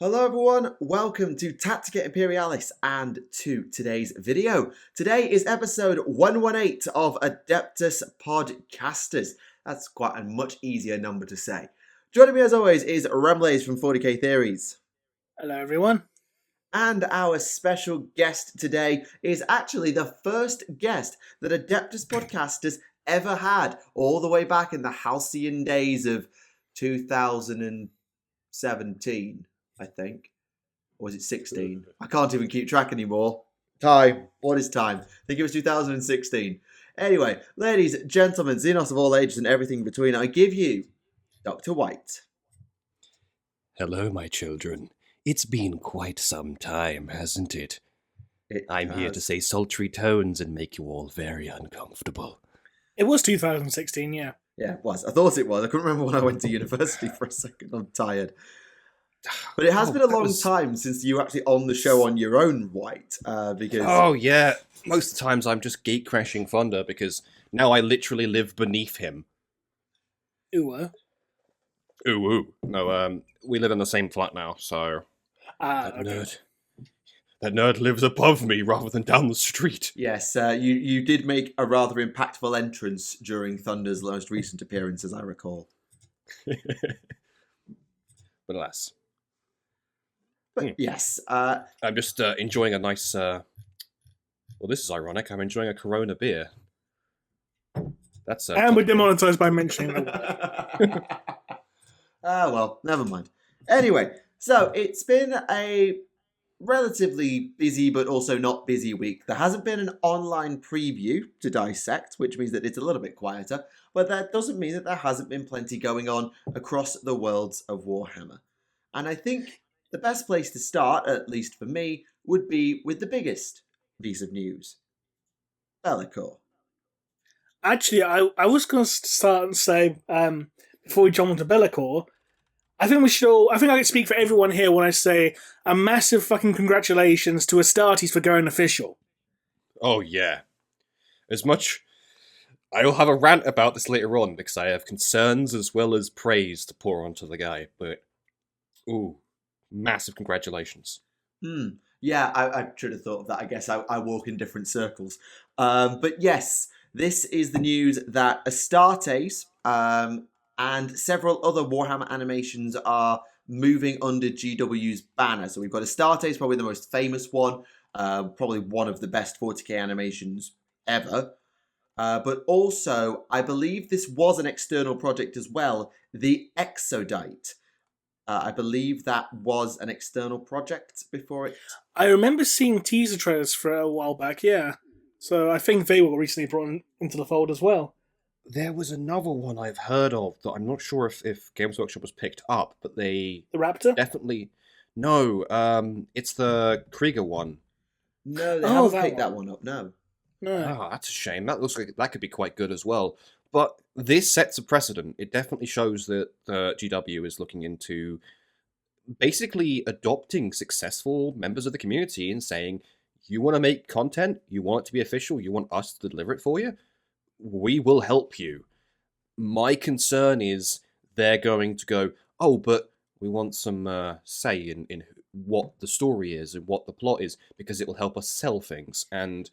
Hello everyone, welcome to Tactica Imperialis and to today's video. Today is episode 118 of Adeptus Podcastus. That's quite a much easier number to say. Joining me as always is Remlaze from 40k Theories. Hello everyone. And our special guest today is actually the first guest that Adeptus Podcastus ever had, all the way back in the halcyon days of 2017. I think. Or was it 16? I can't even keep track anymore. Time. What is time? I think it was 2016. Anyway, ladies, gentlemen, Xenos of all ages and everything between, I give you Dr. White. Hello, my children. It's been quite some time, hasn't it? I'm here to say sultry tones and make you all very uncomfortable. It was 2016, yeah. Yeah, it was. I thought it was. I couldn't remember when I went to university for a second. I'm tired. But it has been a long time since you were actually on the show on your own, White, because... Oh, yeah. Most of the times I'm just gate crashing Thunder because now I literally live beneath him. Ooh. Ooh. No, we live in the same flat now, so... That nerd lives above me rather than down the street. Yes, you did make a rather impactful entrance during Thunder's most recent appearance, as I recall. But alas... Yes. I'm just enjoying a nice... well, this is ironic. I'm enjoying a Corona beer. That's and we're demonetized by mentioning that. Well, never mind. Anyway, so it's been a relatively busy but also not busy week. There hasn't been an online preview to dissect, which means that it's a little bit quieter, but that doesn't mean that there hasn't been plenty going on across the worlds of Warhammer. And I think the best place to start, at least for me, would be with the biggest piece of news. Be'lakor. Actually, I was going to start and say, before we jump onto Be'lakor, I think I can speak for everyone here when I say a massive fucking congratulations to Astartes for going official. Oh, yeah. I'll have a rant about this later on because I have concerns as well as praise to pour onto the guy, but... Ooh. Massive congratulations. Yeah, I should have thought of that. I guess I walk in different circles. But yes, this is the news that Astartes and several other Warhammer animations are moving under GW's banner. So we've got Astartes, probably the most famous one, probably one of the best 40k animations ever. But also, I believe this was an external project as well, the Exodite. I believe that was an external project before it... I remember seeing teaser trailers for a while back, yeah. So I think they were recently brought into the fold as well. There was another one I've heard of that I'm not sure if Games Workshop was picked up, but they... The Raptor? Definitely... No, it's the Krieger one. No, they haven't picked that one up, no. Oh, that's a shame. That looks like that could be quite good as well. But this sets a precedent. It definitely shows that GW is looking into basically adopting successful members of the community and saying, you want to make content, you want it to be official, you want us to deliver it for you, we will help you. My concern is they're going to go, oh, but we want some say in what the story is and what the plot is, because it will help us sell things. And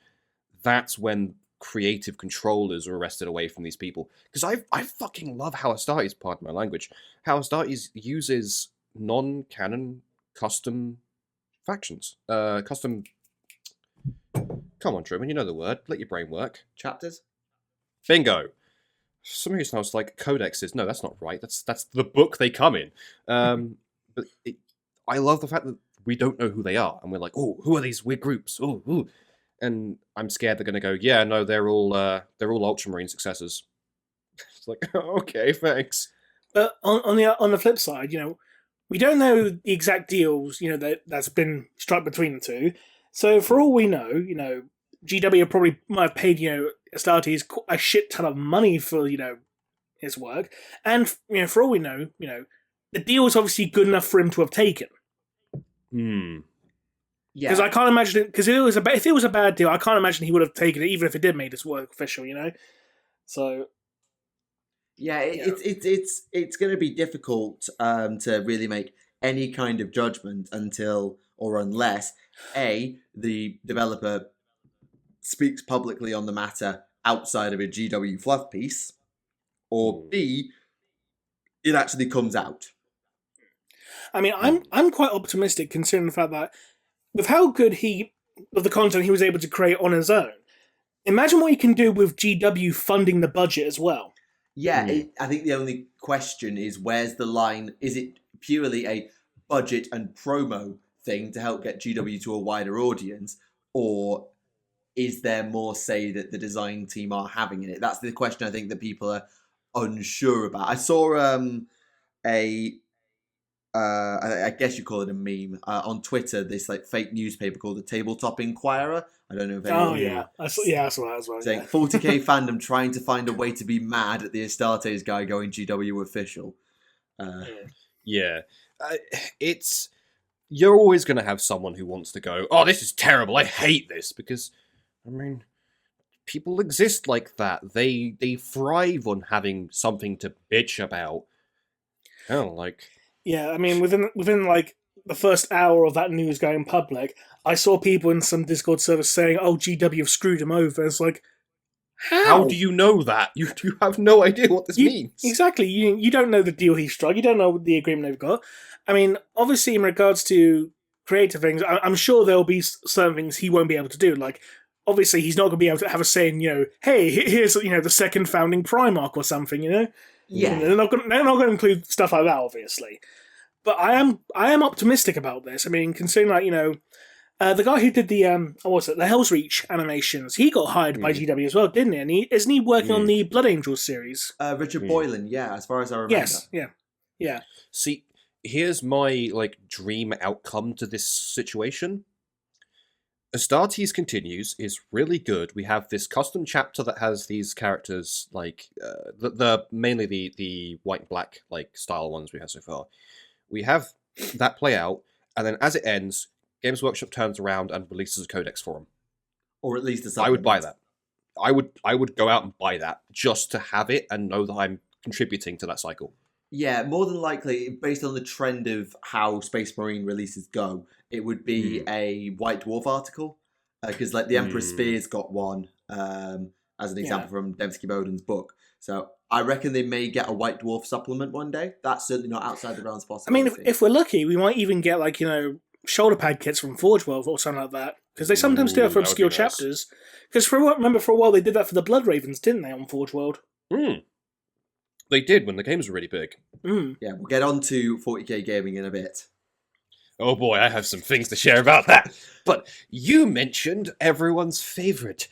that's when creative controllers are arrested away from these people. Because I fucking love how Astartes, pardon my language, how Astartes uses non-canon custom factions. Come on, Truman, you know the word. Let your brain work. Chapters? Bingo! Some of you sounds like codexes. No, that's not right. That's the book they come in. But I love the fact that we don't know who they are. And we're like, oh, who are these weird groups? Oh. And I'm scared they're going to go, yeah, no, they're all Ultramarine successors. It's like, okay, thanks. But on the flip side, we don't know the exact deals, that's been struck between the two. So for all we know, GW probably might have paid, Astartes a shit ton of money for, his work. And, for all we know, the deal is obviously good enough for him to have taken. Yeah. Because I can't imagine it. Because if it was a bad deal, I can't imagine he would have taken it, even if it did make this work official. So yeah, it's going to be difficult to really make any kind of judgment until or unless A, the developer speaks publicly on the matter outside of a GW fluff piece, or B, it actually comes out. I mean, I'm quite optimistic considering the fact that with how good of the content he was able to create on his own, imagine what he can do with GW funding the budget as well. Yeah, I think the only question is where's the line? Is it purely a budget and promo thing to help get GW to a wider audience, or is there more say that the design team are having in it? That's the question I think that people are unsure about. I saw I guess you call it a meme on Twitter. This like fake newspaper called the Tabletop Inquirer. I don't know if anyone. Oh yeah, I saw that as well. Saying 40k fandom trying to find a way to be mad at the Astartes guy going GW official. It's you're always going to have someone who wants to go, oh, this is terrible. I hate this because, I mean, people exist like that. They thrive on having something to bitch about. Yeah, I mean, within like the first hour of that news going public, I saw people in some Discord servers saying, "Oh, GW have screwed him over." It's like, how do you know that? You have no idea what this means. Exactly. You don't know the deal he struck. You don't know the agreement they've got. I mean, obviously, in regards to creative things, I'm sure there will be certain things he won't be able to do. Like, obviously, he's not going to be able to have a say in, hey, here's the second founding Primarch or something. Yeah, they're not going to include stuff like that, obviously. But I am optimistic about this. I mean, considering the guy who did the the Hell's Reach animations, he got hired by GW as well, didn't he? And isn't he working on the Blood Angels series? Richard Boylan, yeah, as far as I remember. Yes, yeah. See, here's my dream outcome to this situation. Astartes Continues is really good. We have this custom chapter that has these characters the mainly the white and black style ones we have so far. We have that play out, and then as it ends, Games Workshop turns around and releases a codex for them. Or at least a supplement. I would buy that. I would go out and buy that just to have it and know that I'm contributing to that cycle. Yeah, more than likely, based on the trend of how Space Marine releases go, it would be a White Dwarf article. Because the Emperor's Spear's got one, as an example from Dembski Bowden's book. So I reckon they may get a White Dwarf supplement one day. That's certainly not outside the realms of possibility. I mean, if we're lucky, we might even get shoulder pad kits from Forge World or something like that. Because they sometimes do that for obscure chapters. Because remember for a while they did that for the Blood Ravens, didn't they, on Forge World? They did when the games were really big. Yeah, we'll get on to 40k gaming in a bit. Oh boy, I have some things to share about that. But you mentioned everyone's favourite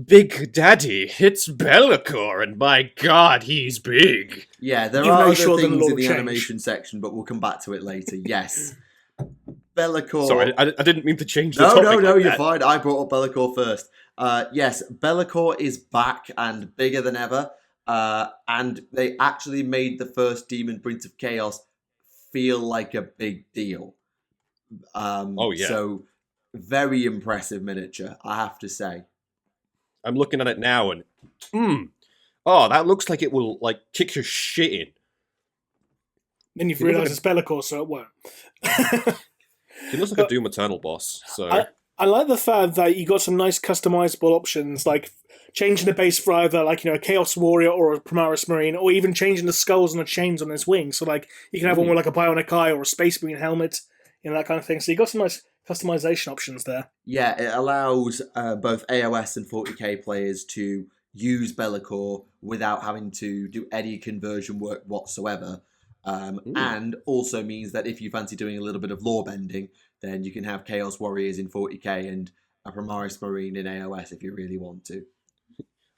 Big Daddy. It's Be'lakor, and my god, he's big. Yeah, there are other things in the animation section, but we'll come back to it later. Yes. Be'lakor. Sorry, I didn't mean to change the topic. No, you're fine. I brought up Be'lakor first. Yes, Be'lakor is back and bigger than ever. And they actually made the first Demon Prince of Chaos feel like a big deal. So very impressive miniature, I have to say. I'm looking at it now and that looks like it will kick your shit in. Then you've realised it's Be'lakor, so it won't. He looks like a Doom Eternal boss. So I like the fact that you got some nice customizable options, like changing the base for either a Chaos Warrior or a Primaris Marine, or even changing the skulls and the chains on his wings. So you can have one with a Bionic Eye or a Space Marine helmet. That kind of thing. So you got some nice customization options there. Yeah, it allows both AOS and 40k players to use Be'lakor without having to do any conversion work whatsoever. And also means that if you fancy doing a little bit of lore bending, then you can have Chaos Warriors in 40k and a Primaris Marine in AOS if you really want to.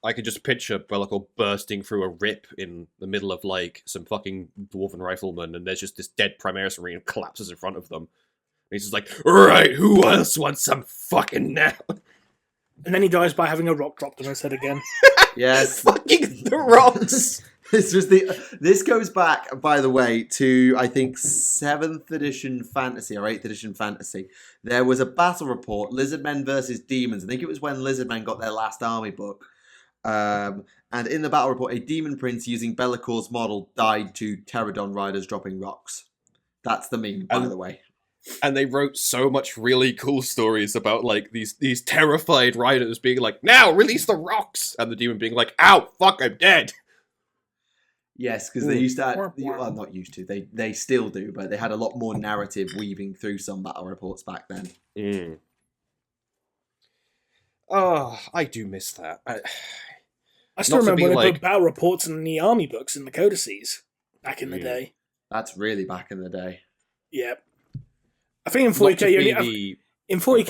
I could just picture Be'lakor bursting through a rip in the middle of some fucking dwarven riflemen, and there's just this dead Primaris Marine collapses in front of them. And he's just like, right, who else wants some fucking now? And then he dies by having a rock dropped on his head again. Yes. Fucking the rocks! This goes back, by the way, to, I think, 7th edition fantasy, or 8th edition fantasy. There was a battle report, Lizardmen versus Demons. I think it was when Lizardmen got their last army book. And in the battle report, a demon prince using Be'lakor's model died to Pterodon riders dropping rocks. That's the meme, by the way. And they wrote so much really cool stories about like these terrified riders being like, "Now release the rocks," and the demon being like, "Ow, fuck, I'm dead." Yes, because they used to. Well, not used to. They still do, but they had a lot more narrative weaving through some battle reports back then. Oh, I do miss that. I still remember when they put battle reports in the army books and the codices back in the day. That's really back in the day. Yeah. I think in 40k,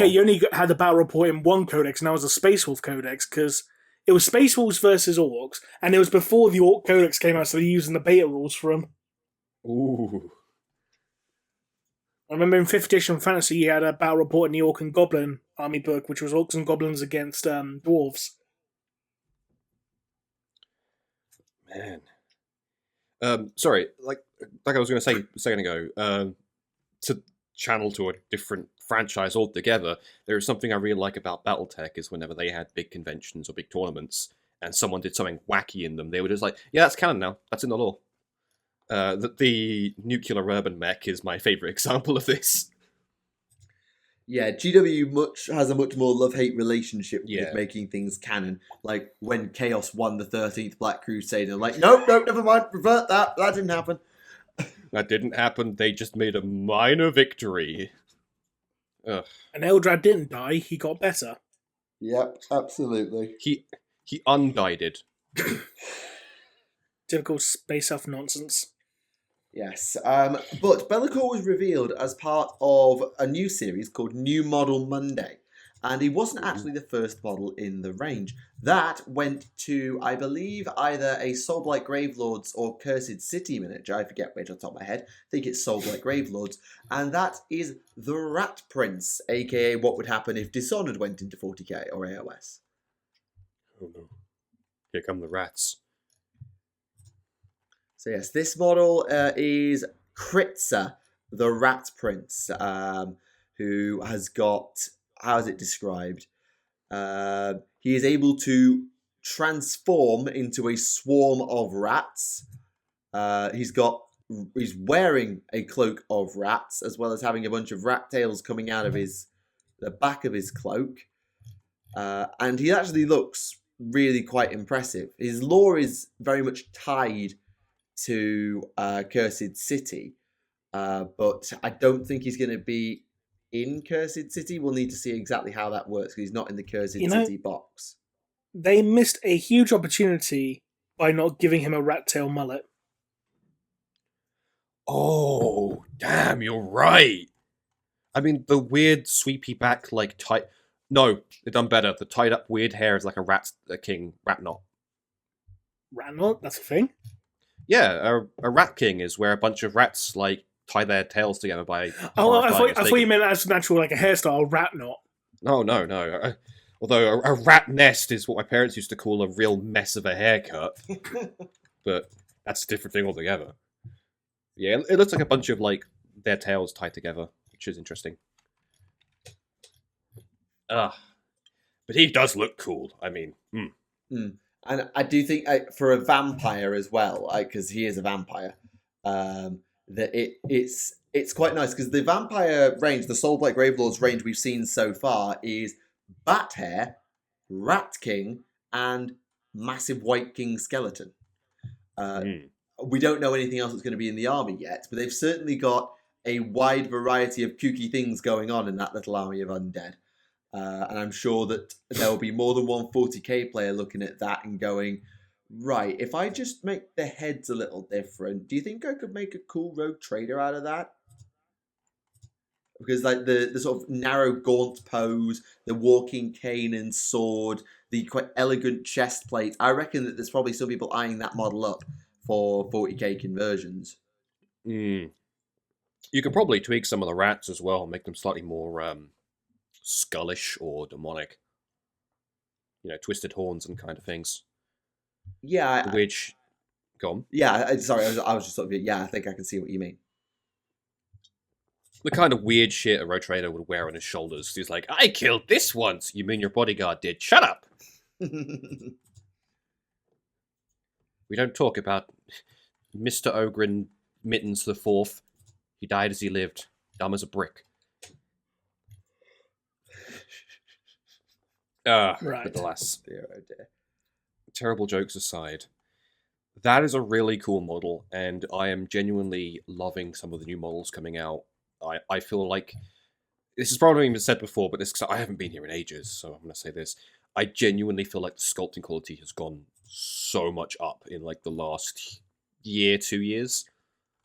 you only had the battle report in one codex, and that was the Space Wolf codex, because it was Space Wolves versus Orcs, and it was before the Orc codex came out, so they're using the beta rules for them. Ooh. I remember in 5th edition Fantasy, you had a battle report in the Orc and Goblin army book, which was Orcs and Goblins against Dwarves. Man. Sorry, like I was going to say a second ago, to channel to a different franchise altogether, there is something I really like about BattleTech is whenever they had big conventions or big tournaments and someone did something wacky in them, they were just like, yeah, that's canon now. That's in the lore. The nuclear urban mech is my favourite example of this. Yeah, GW has a much more love-hate relationship with making things canon. Like when Chaos won the 13th Black Crusade, and like, nope, never mind, revert that. That didn't happen. That didn't happen. They just made a minor victory. Ugh. And Eldrad didn't die. He got better. Yep, absolutely. He undied. Typical Space Elf nonsense. Yes, but Be'lakor was revealed as part of a new series called New Model Monday, and he wasn't actually the first model in the range. That went to, I believe, either a Soulblight Gravelords or Cursed City miniature. I forget which off the top of my head. I think it's Soulblight Gravelords, and that is the Rat Prince, aka what would happen if Dishonored went into 40k or AOS. Oh no! Here come the rats. So yes, this model is Kritza, the Rat Prince, who has got, how is it described? He is able to transform into a swarm of rats. He's wearing a cloak of rats, as well as having a bunch of rat tails coming out of the back of his cloak. And he actually looks really quite impressive. His lore is very much tied to Cursed City, but I don't think he's going to be in Cursed City. We'll need to see exactly how that works, because he's not in the Cursed City box. They missed a huge opportunity by not giving him a rat tail mullet. Oh, damn, you're right. I mean, the weird sweepy back, like, tight... No, they've done better. The tied up weird hair is like a king rat knot. Rat knot? That's a thing? Yeah, a rat king is where a bunch of rats, like, tie their tails together by... Oh, I thought you meant as natural, like a hairstyle, rat knot. No. Although a rat nest is what my parents used to call a real mess of a haircut. But that's a different thing altogether. Yeah, it looks like a bunch of, like, their tails tied together, which is interesting. But he does look cool. I mean, And I do think for a vampire as well, because he is a vampire, that it's quite nice, because the vampire range, the Soulblight Gravelords range we've seen so far is Bat Hair, Rat King, and Massive White King Skeleton. We don't know anything else that's going to be in the army yet, but they've certainly got a wide variety of kooky things going on in that little army of undead. And I'm sure that there will be more than one 40k player looking at that and going, right, if I just make the heads a little different, do you think I could make a cool rogue trader out of that? Because like the sort of narrow gaunt pose, the walking cane and sword, the quite elegant chest plate, I reckon that there's probably some people eyeing that model up for 40k conversions. You could probably tweak some of the rats as well, make them slightly more skullish or demonic. You know, twisted horns and kind of things. Yeah. Which, go on. Yeah, sorry, I was just sort of, I think I can see what you mean. The kind of weird shit a road trader would wear on his shoulders. He's like, I killed this once. You mean your bodyguard did? Shut up. We don't talk about Mr. Ogren Mittens the Fourth. He died as he lived, dumb as a brick. Right. But alas, Dear, oh dear. terrible jokes aside, that is a really cool model, and I am genuinely loving some of the new models coming out. I feel like this has probably been said before, but I haven't been here in ages, so I'm going to say this. I genuinely feel like the sculpting quality has gone so much up in like the last year, 2 years.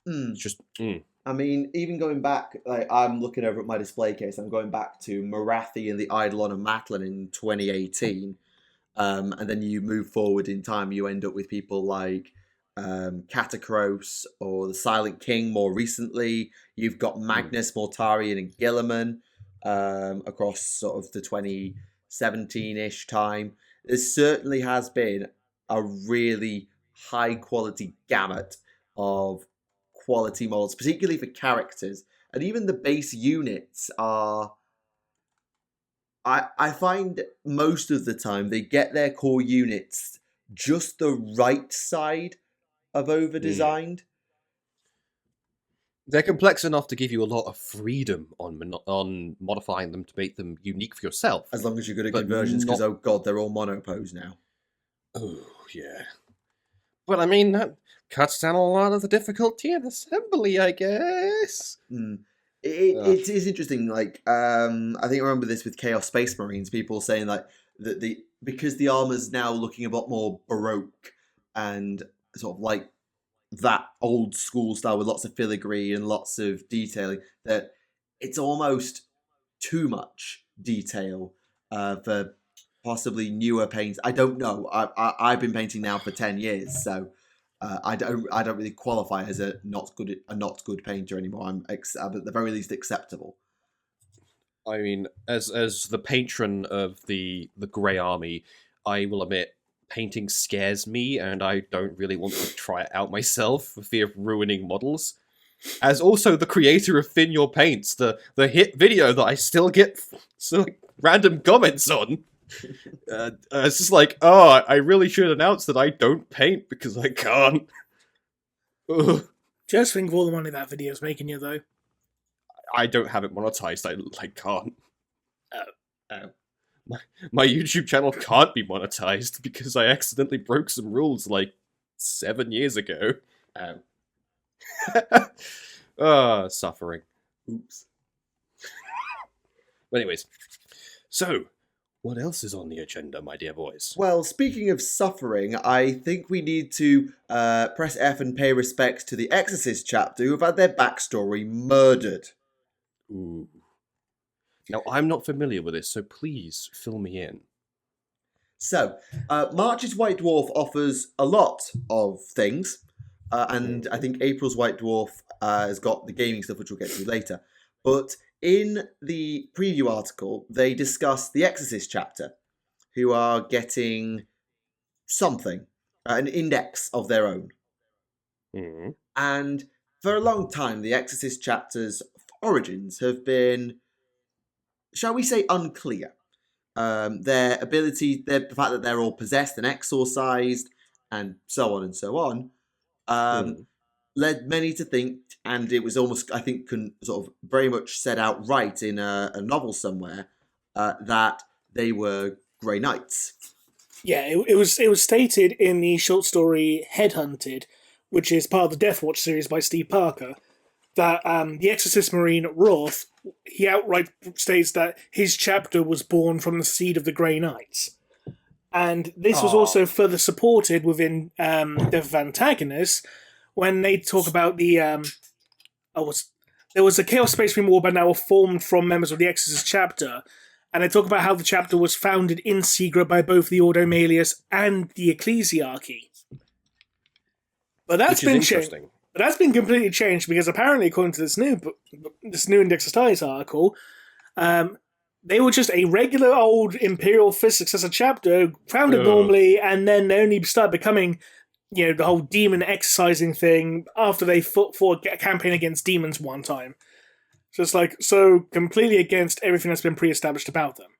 It's just, I mean, even going back, like I'm looking over at my display case, I'm going back to Marathi and the Eidolon of Matlin in 2018. And then you move forward in time, you end up with people like Katakros or the Silent King more recently. You've got Magnus, Mortarion, and Gilliman across sort of the 2017-ish time. There certainly has been a really high-quality gamut of quality models, particularly for characters. And even the base units are... I find most of the time they get their core units just the right side of over-designed. They're complex enough to give you a lot of freedom on modifying them to make them unique for yourself. As long as you're good at conversions, because, oh god, they're all monopose now. Oh, yeah. But I mean, that cuts down a lot of the difficulty in assembly, I guess. It is interesting. Like, I think I remember this with Chaos Space Marines. People saying like that because the armor's now looking a lot more baroque and sort of like that old school style with lots of filigree and lots of detailing, that it's almost too much detail for possibly newer paints. I don't know. I've been painting now for 10 years, so. I don't really qualify as a not good painter anymore. I'm at the very least acceptable. I mean, as the patron of the Grey Army, I will admit painting scares me, and I don't really want to try it out myself for fear of ruining models. As also the creator of Thin Your Paints, the hit video that I still get random comments on. It's just like, oh, I really should announce that I don't paint because I can't. Ugh. Just think of all the money that video's making you, though. I don't have it monetized. I can't. My YouTube channel can't be monetized because I accidentally broke some rules like 7 years ago. Suffering. Oops. But anyways, so what else is on the agenda, my dear boys? Well, speaking of suffering, I think we need to press F and pay respects to the Exorcist chapter who have had their backstory murdered. Ooh. Now, I'm not familiar with this, so please fill me in. So, March's White Dwarf offers a lot of things, and I think April's White Dwarf has got the gaming stuff, which we'll get to later. But in the preview article, they discuss the Exorcist chapter, who are getting something, an index of their own. Mm-hmm. And for a long time, the Exorcist chapter's origins have been, shall we say, unclear. Their ability, the fact that they're all possessed and exorcised, and so on and so on, led many to think, and it was almost, I think, sort of very much said outright in a novel somewhere, that they were Grey Knights. Yeah, it was stated in the short story Headhunted, which is part of the Death Watch series by Steve Parker, that the Exorcist Marine Roth, he outright states that his chapter was born from the seed of the Grey Knights. And this was also further supported within Death of Antagonists, when they talk about the... there was a Chaos Space Marine Warband now formed from members of the Exorcist chapter, and they talk about how the chapter was founded in Segra by both the Ordo Melius and the Ecclesiarchy. But that's been changed. But that's been completely changed because apparently, according to this new Index of Styles article, they were just a regular old Imperial Fist successor chapter founded normally, and then they only started becoming, the whole demon exercising thing after they fought a campaign against demons one time. So it's so completely against everything that's been pre-established about them.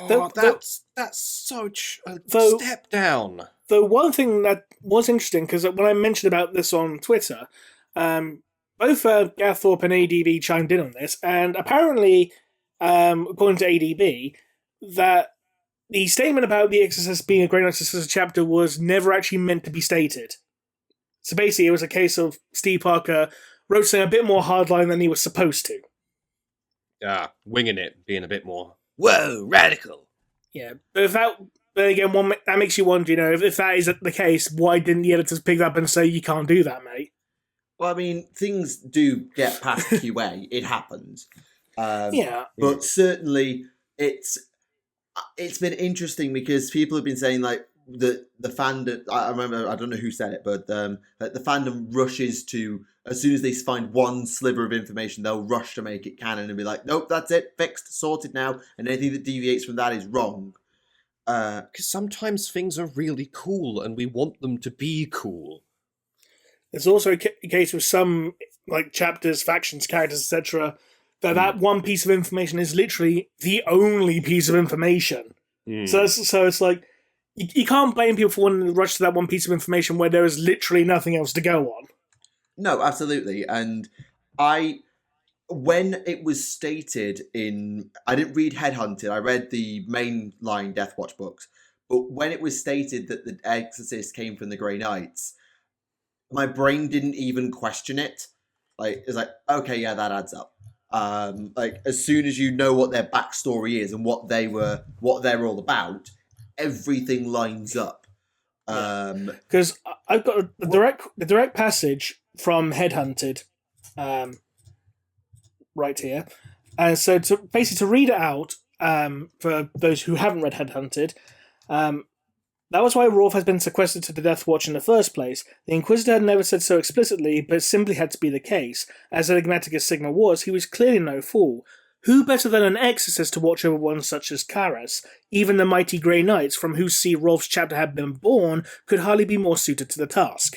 That's such a step down. Though one thing that was interesting, because when I mentioned about this on Twitter, both Garth Thorpe and ADB chimed in on this, and apparently, according to ADB, that the statement about the Exorcist being a Grey Knight Successor chapter was never actually meant to be stated. So basically, it was a case of Steve Parker wrote something a bit more hardline than he was supposed to. Winging it, being a bit more, whoa, radical. Yeah, but then again, that makes you wonder, if that is the case, why didn't the editors pick up and say, you can't do that, mate? Well, I mean, things do get past QA. It happens. Yeah. But certainly, it's been interesting because people have been saying, like, the fandom, I remember, I don't know who said it, but the fandom rushes to, as soon as they find one sliver of information, they'll rush to make it canon and be like, nope, that's it, fixed, sorted now, and anything that deviates from that is wrong. Because sometimes things are really cool and we want them to be cool. There's also a case with some like chapters, factions, characters, etc., that one piece of information is literally the only piece of information. So it's like, you can't blame people for wanting to rush to that one piece of information where there is literally nothing else to go on. No, absolutely. And when it was stated I didn't read Headhunted, I read the mainline Deathwatch books, but when it was stated that the Exorcist came from the Grey Knights, my brain didn't even question it. Like, it's like, okay, yeah, that adds up. Like, as soon as you know what their backstory is and what they're all about, everything lines up. Because I've got the direct passage from Headhunted, right here, and so to read it out, for those who haven't read Headhunted, that was why Rolf has been sequestered to the Death Watch in the first place. The Inquisitor had never said so explicitly, but it simply had to be the case. As enigmatic as Sigma was, he was clearly no fool. Who better than an exorcist to watch over one such as Karas? Even the mighty Grey Knights, from whose seed Rolf's chapter had been born, could hardly be more suited to the task.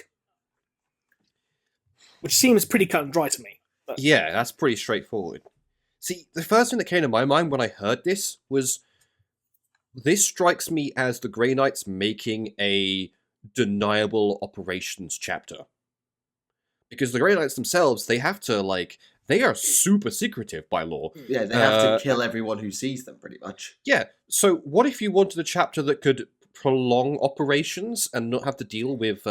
Which seems pretty cut and dry to me. But... yeah, that's pretty straightforward. See, the first thing that came to my mind when I heard this was, this strikes me as the Grey Knights making a deniable operations chapter. Because the Grey Knights themselves, they have to, like, they are super secretive by law. Yeah, they have to kill everyone who sees them, pretty much. Yeah, so what if you wanted a chapter that could prolong operations and not have to deal with,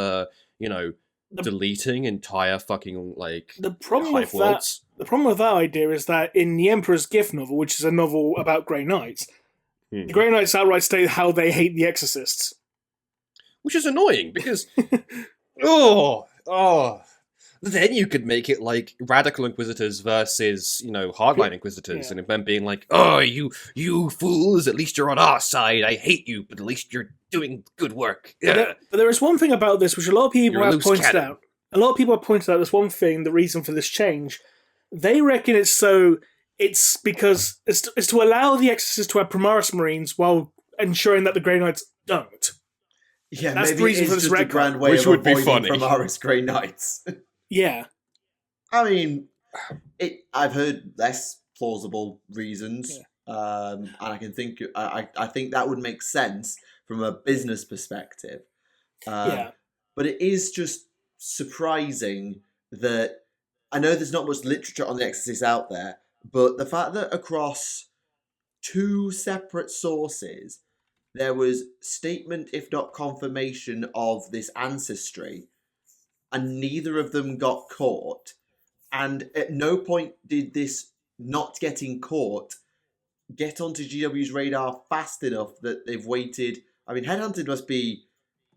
deleting entire fucking, like, the problem hive with worlds? The problem with that idea is that in the Emperor's Gift novel, which is a novel about Grey Knights, the Grey Knights outright state how they hate the Exorcists. Which is annoying, because... then you could make it like radical inquisitors versus, hardline inquisitors, and then being like, oh, you fools, at least you're on our side, I hate you, but at least you're doing good work. But there is one thing about this which a lot of people have pointed out. A lot of people have pointed out this one thing, the reason for this change. They reckon it's because it's to allow the Exorcists to have Primaris Marines while ensuring that the Grey Knights don't. Yeah, that's maybe the reason it's for this just a retcon, grand way which of would be avoiding funny. Primaris Grey Knights. Yeah. I mean, I've heard less plausible reasons, and I can think I think that would make sense from a business perspective. But it is just surprising that I know there's not much literature on the Exorcist out there, but the fact that across two separate sources there was statement, if not confirmation, of this ancestry, and neither of them got caught. And at no point did this not getting caught get onto GW's radar fast enough that they've waited. I mean, Headhunted must be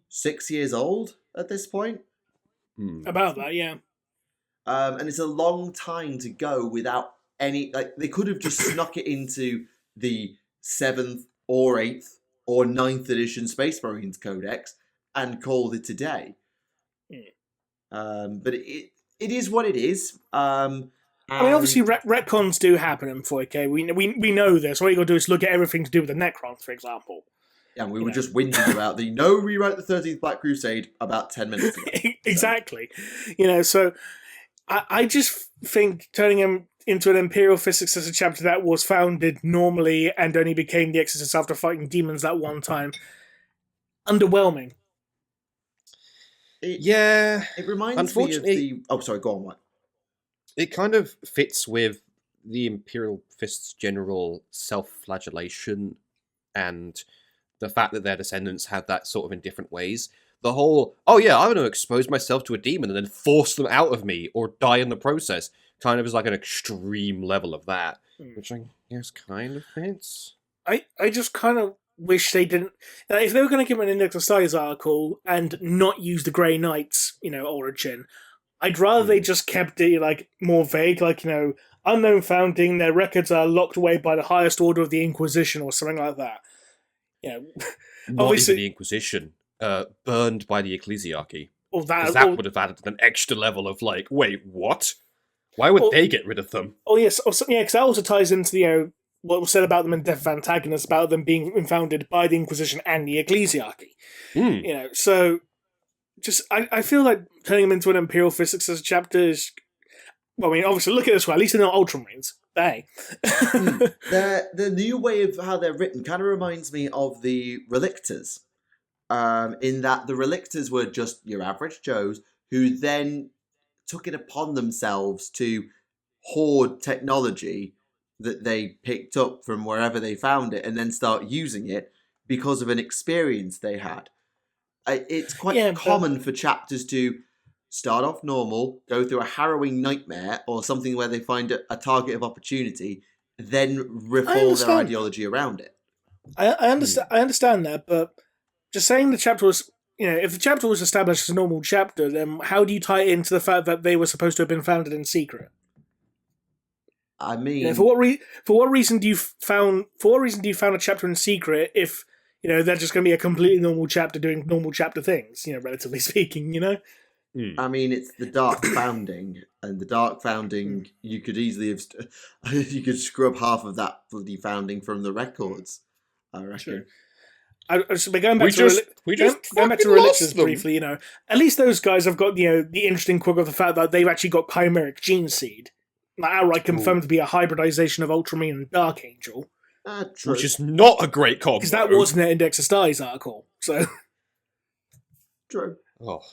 6 years old at this point. About that, yeah. And it's a long time to go without any... Like, they could have just snuck it into the 7th or 8th or 9th edition Space Marines Codex and called it a day. But it is what it is. I mean, obviously, retcons do happen in 4K. We know this. All you got to do is look at everything to do with the Necrons, for example. Yeah, and we were just whinging about the no rewrite the 13th Black Crusade about 10 minutes ago. Exactly. So I just think turning him into an Imperial Fist Successor chapter that was founded normally and only became the Exorcist after fighting demons that one time, underwhelming. It reminds me of the... Oh, sorry, go on, Mike. It kind of fits with the Imperial Fist's general self-flagellation and the fact that their descendants had that sort of in different ways. The whole, oh yeah, I'm going to expose myself to a demon and then force them out of me or die in the process, kind of is like an extreme level of that, which I guess kind of fits. I just kind of wish they didn't. If they were going to give an Index of Size article and not use the Grey Knights, origin, I'd rather they just kept it like more vague, like unknown founding. Their records are locked away by the highest order of the Inquisition or something like that. Not obviously even the Inquisition, burned by the Ecclesiarchy. or Because that. that would have added an extra level of like, wait, what? Why would they get rid of them? Oh yes, because that also ties into the what was said about them in Death of Antagonists about them being founded by the Inquisition and the Ecclesiarchy. So just I feel like turning them into an Imperial Fist successor chapter is. Well, I mean, obviously, look at it this way. At least they're not Ultramarines. Hey. The new way of how they're written kind of reminds me of the Relictors, in that the Relictors were just your average Joes who then took it upon themselves to hoard technology that they picked up from wherever they found it and then start using it because of an experience they had. It's quite common for chapters to start off normal, go through a harrowing nightmare or something where they find a target of opportunity, then reform their ideology around it. I understand that, but just saying the chapter was, if the chapter was established as a normal chapter, then how do you tie it into the fact that they were supposed to have been founded in secret? I mean, for what reason do you found a chapter in secret if they're just going to be a completely normal chapter doing normal chapter things, relatively speaking, I mean, it's the Dark Founding, and the Dark Founding, you could easily have, you could scrub half of that bloody founding from the records, I reckon. Sure. Going back to Relictors briefly, at least those guys have got, the interesting quirk of the fact that they've actually got chimeric gene seed. Like, outright confirmed to be a hybridization of Ultramarine and Dark Angel. True. Which is not a great combo. Because that wasn't an Index of Styles article, so... True. Oh.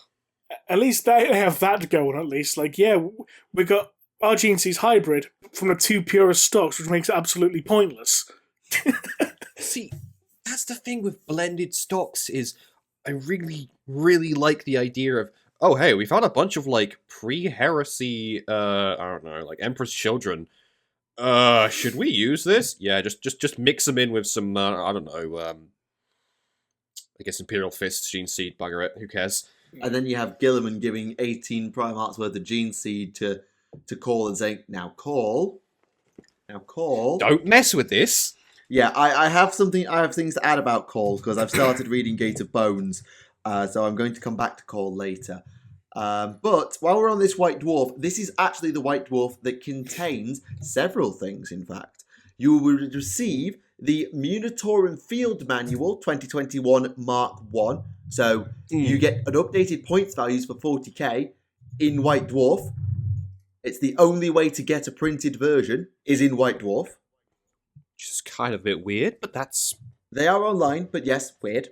At least they have that going, at least. Like, yeah, we got our gene seed's hybrid from the two purest stocks, which makes it absolutely pointless. See, that's the thing with blended stocks is I really, really like the idea of, oh, hey, we found a bunch of, like, pre-heresy, I don't know, like, Emperor's Children. Should we use this? Yeah, just mix them in with some, I don't know, I guess Imperial Fist, Gene Seed, bugger it, who cares? And then you have Gilliman giving 18 Primarchs worth of Gene Seed to Call and saying, now Call. Don't mess with this. Yeah, I have things to add about Call, because I've started reading Gate of Bones, so I'm going to come back to Call later. But while we're on this White Dwarf, this is actually the White Dwarf that contains several things, in fact. You will receive the Munitorum Field Manual 2021 Mark 1. So you get an updated points values for 40k in White Dwarf. It's the only way to get a printed version is in White Dwarf. Which is kind of a bit weird, but that's... They are online, but yes, weird.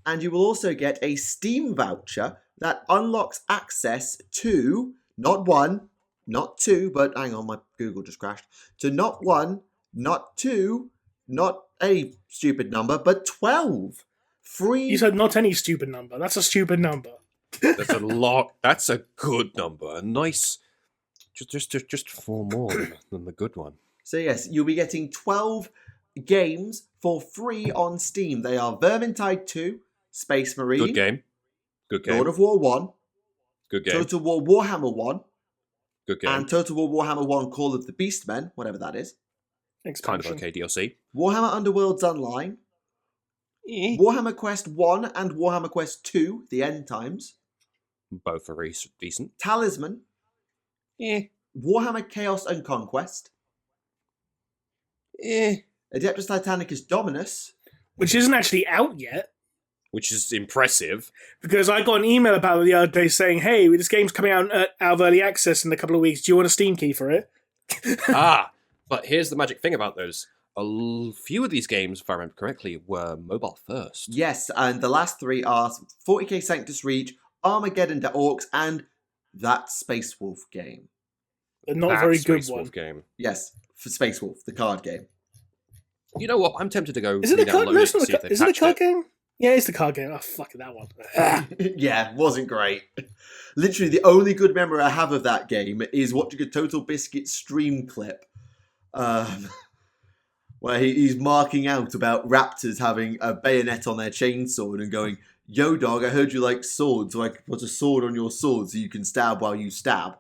And you will also get a Steam voucher that unlocks access to, not one, not two, but hang on, my Google just crashed, to not one, not two, not a stupid number, but 12 free... You said not any stupid number. That's a stupid number. That's a lot. That's a good number. A nice... Just 4 more than the good one. So yes, you'll be getting 12 games for free on Steam. They are Vermintide 2, Space Marine. Good game. Lord of War 1. Good game. Total War Warhammer 1. Good game. And Total War Warhammer 1 Call of the Beastmen, whatever that is. Kind of okay DLC. Warhammer Underworlds Online. Warhammer Quest 1 and Warhammer Quest 2, The End Times. Both are decent. Talisman. Warhammer Chaos and Conquest. Adeptus Titanicus Dominus. Which isn't actually out yet. Which is impressive. Because I got an email about it the other day saying, hey, this game's coming out of early access in a couple of weeks. Do you want a Steam key for it? But here's the magic thing about those. A few of these games, if I remember correctly, were mobile first. Yes, and the last 3 are 40k Sanctus Reach, Armageddon to Orcs, and that Space Wolf game. but not a That very Space good one. Wolf game. Yes, for Space Wolf, the card game. You know what? I'm tempted to go. Is it a card? re-download No, it it's to not see a if card. they've Is it a patched card game? Yeah, it's the card game. Oh, fuck that one. Yeah, wasn't great. Literally, the only good memory I have of that game is watching a Total Biscuit stream clip, where he's marking out about raptors having a bayonet on their chainsword and going, "Yo, dog, I heard you like swords, so I could put a sword on your sword so you can stab while you stab."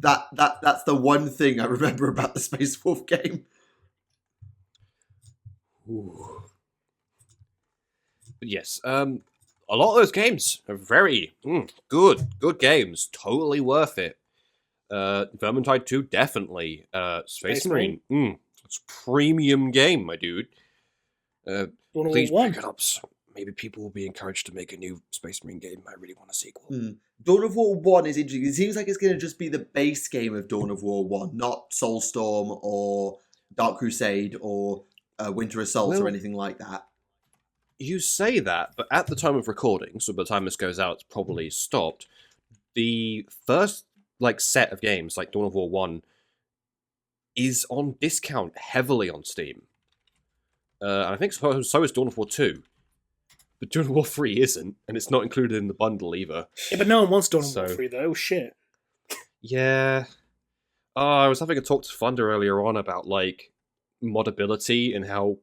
That's the one thing I remember about the Space Wolf game. Ooh. But yes, a lot of those games are very good games. Totally worth it. Vermintide 2, definitely. Space Marine, it's a premium game, my dude. Please pick it up. Maybe people will be encouraged to make a new Space Marine game. I really want a sequel. Dawn of War 1 is interesting. It seems like it's going to just be the base game of Dawn of War 1, not Soulstorm or Dark Crusade or Winter Assault or anything like that. You say that, but at the time of recording, so by the time this goes out, it's probably stopped. The first set of games, like Dawn of War 1, is on discount heavily on Steam. And I think so is Dawn of War 2. But Dawn of War 3 isn't, and it's not included in the bundle either. Yeah, but no one wants Dawn of War 3, though. Oh, shit. Yeah. I was having a talk to Thunder earlier on about, modability and how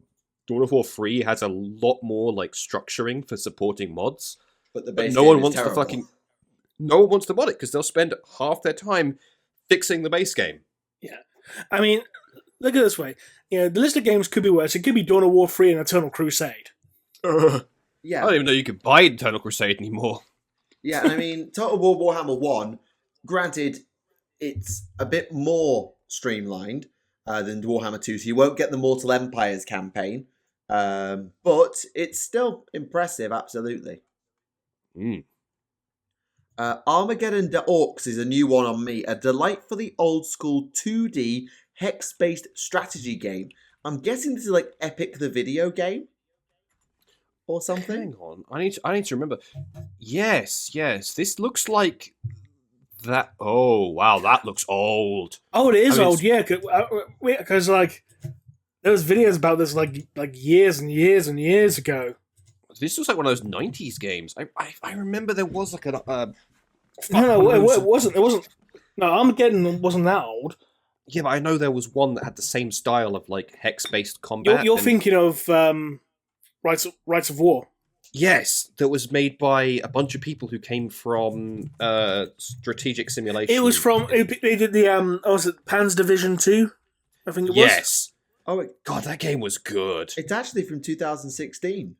Dawn of War 3 has a lot more, structuring for supporting mods. But the base no game one is wants terrible. No one wants to mod it, because they'll spend half their time fixing the base game. Yeah. I mean, look at it this way. The list of games could be worse. It could be Dawn of War 3 and Eternal Crusade. Yeah. I don't even know you could buy Eternal Crusade anymore. Yeah, and I mean, Total War Warhammer 1, granted, it's a bit more streamlined than Warhammer 2, so you won't get the Mortal Empires campaign, but it's still impressive, absolutely. Armageddon the Orcs is a new one on me, a delightfully old-school 2D hex-based strategy game. I'm guessing this is like Epic the video game? Or something? Hang on, I need to remember. Yes, this looks like that. Oh wow, that looks old. Oh, it is old, yeah. Because there was videos about this years and years and years ago. This looks like one of those '90s games. I remember there was No, it wasn't. It wasn't. No, Armageddon wasn't that old. Yeah, but I know there was one that had the same style of hex-based combat. You're thinking of Rights of War. Yes, that was made by a bunch of people who came from strategic simulation. It was from they did the was it Panzer Division 2? I think it was. Yes. Oh, God, that game was good. it's actually from 2016.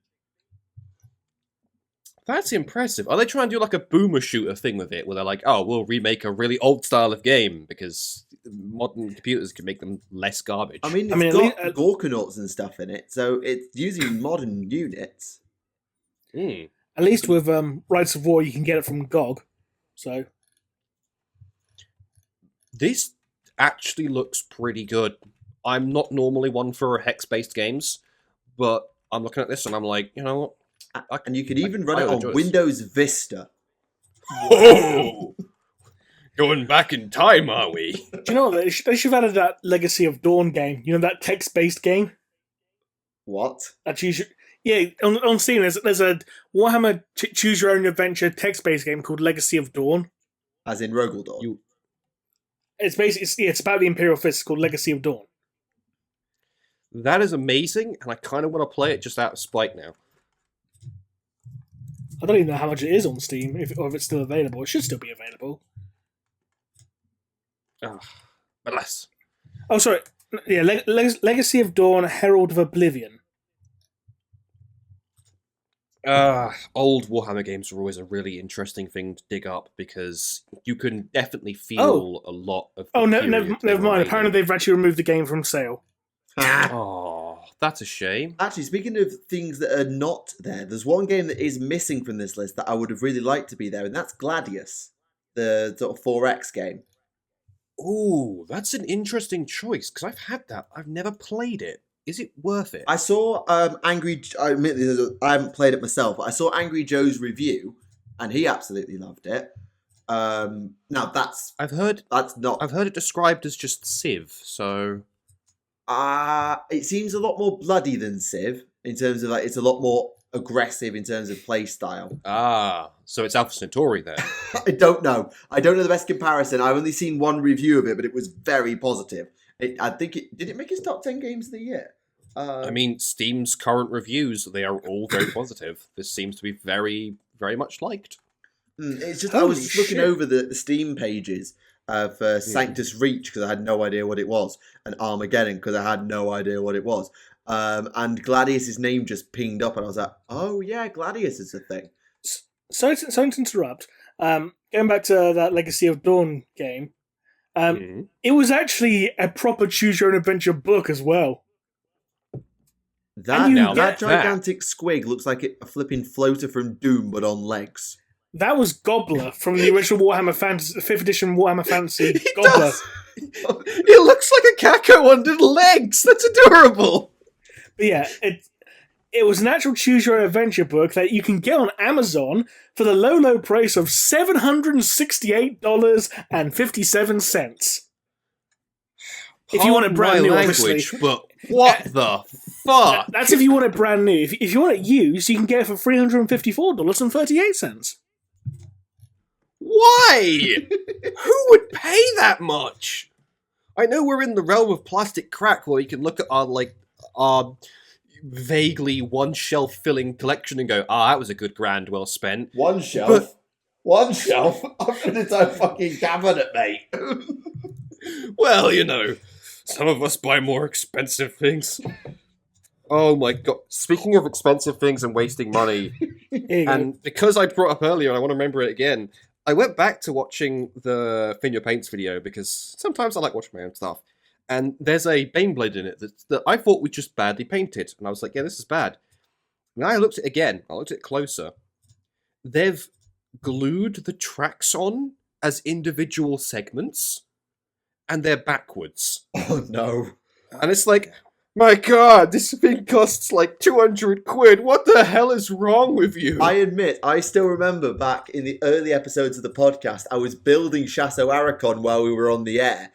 That's impressive. Are they trying to do a boomer shooter thing with it, where they're like, oh, we'll remake a really old style of game because modern computers can make them less garbage? I mean, it's got Gorkanauts and stuff in it, so it's using modern units. At least with Rights of War, you can get it from GOG. So this actually looks pretty good. I'm not normally one for hex-based games, but I'm looking at this and I'm like, you know what? And you could even run it on Windows Vista. Whoa! Going back in time, are we? Do you know what? They should have added that Legacy of Dawn game. You know, that text-based game? What? Yeah, on Steam, there's a Warhammer choose-your-own-adventure text-based game called Legacy of Dawn. As in Rogel Dawn? It's basically, it's about the Imperial Fist. It's called Legacy of Dawn. That is amazing, and I kind of want to play it just out of spite now. I don't even know how much it is on Steam, or if it's still available. It should still be available. But less. Oh, sorry. Yeah, Legacy of Dawn, Herald of Oblivion. Old Warhammer games are always a really interesting thing to dig up because you can definitely feel a lot of. Oh, no, never mind. Apparently, they've actually removed the game from sale. Oh, that's a shame. Actually, speaking of things that are not there, there's one game that is missing from this list that I would have really liked to be there, and that's Gladius, the sort of 4X game. Ooh, that's an interesting choice because I've had that. I've never played it. Is it worth it? I saw Angry. I admit I haven't played it myself. But I saw Angry Joe's review, and he absolutely loved it. Now I've heard that's not. it described as just Civ. So It seems a lot more bloody than Civ in terms of it's a lot more aggressive in terms of play style. So it's Alpha Centauri then. I don't know the best comparison. I've only seen one review of it, but it was very positive. I think did it make its top 10 games of the year? I mean, Steam's current reviews, they are all very positive. This seems to be very, very much liked. It's just I was looking over the Steam pages for Sanctus Reach because I had no idea what it was, and Armageddon because I had no idea what it was. And Gladius's name just pinged up, and I was like, "Oh yeah, Gladius is a thing." Sorry to interrupt. Going back to that Legacy of Dawn game, it was actually a proper choose your own adventure book as well. That gigantic squig looks like a flipping floater from Doom, but on legs. That was Gobbler from the original Warhammer Fantasy, 5th edition Warhammer Fantasy. Gobbler. It looks like a caco under legs. That's adorable. But yeah, it was an actual choose your own adventure book that you can get on Amazon for the low price of $768.57. If you want it brand new, obviously. But what the fuck? That's if you want it brand new. If you want it used, you can get it for $354.38. Why? Who would pay that much? I know we're in the realm of plastic crack where you can look at our vaguely one shelf filling collection and go, that was a good grand well spent. One shelf? One shelf? I'm in its own fucking cabinet, mate. Well, some of us buy more expensive things. Oh my god. Speaking of expensive things and wasting money, and because I brought up earlier and I want to remember it again, I went back to watching the Fin Your Paints video because sometimes I like watching my own stuff. And there's a Baneblade in it that I thought was just badly painted. And I was like, yeah, this is bad. And I looked at it again. I looked at it closer. They've glued the tracks on as individual segments. And they're backwards. Oh, no. And it's like, my god, this thing costs like 200 quid. What the hell is wrong with you? I admit, I still remember back in the early episodes of the podcast, I was building Chateau Arachon while we were on the air.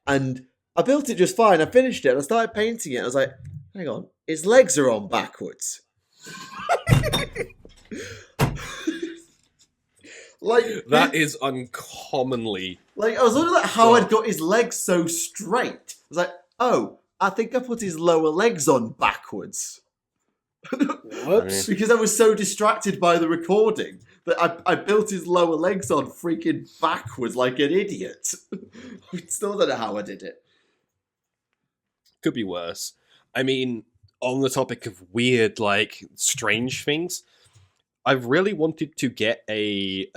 And I built it just fine. I finished it and I started painting it. And I was like, hang on, its legs are on backwards. That is uncommonly. I was wondering how I'd got his legs so straight. I was like, oh, I think I put his lower legs on backwards. What? Because I was so distracted by the recording that I built his lower legs on freaking backwards like an idiot. I still don't know how I did it. Could be worse. I mean, on the topic of weird, strange things, I've really wanted to get a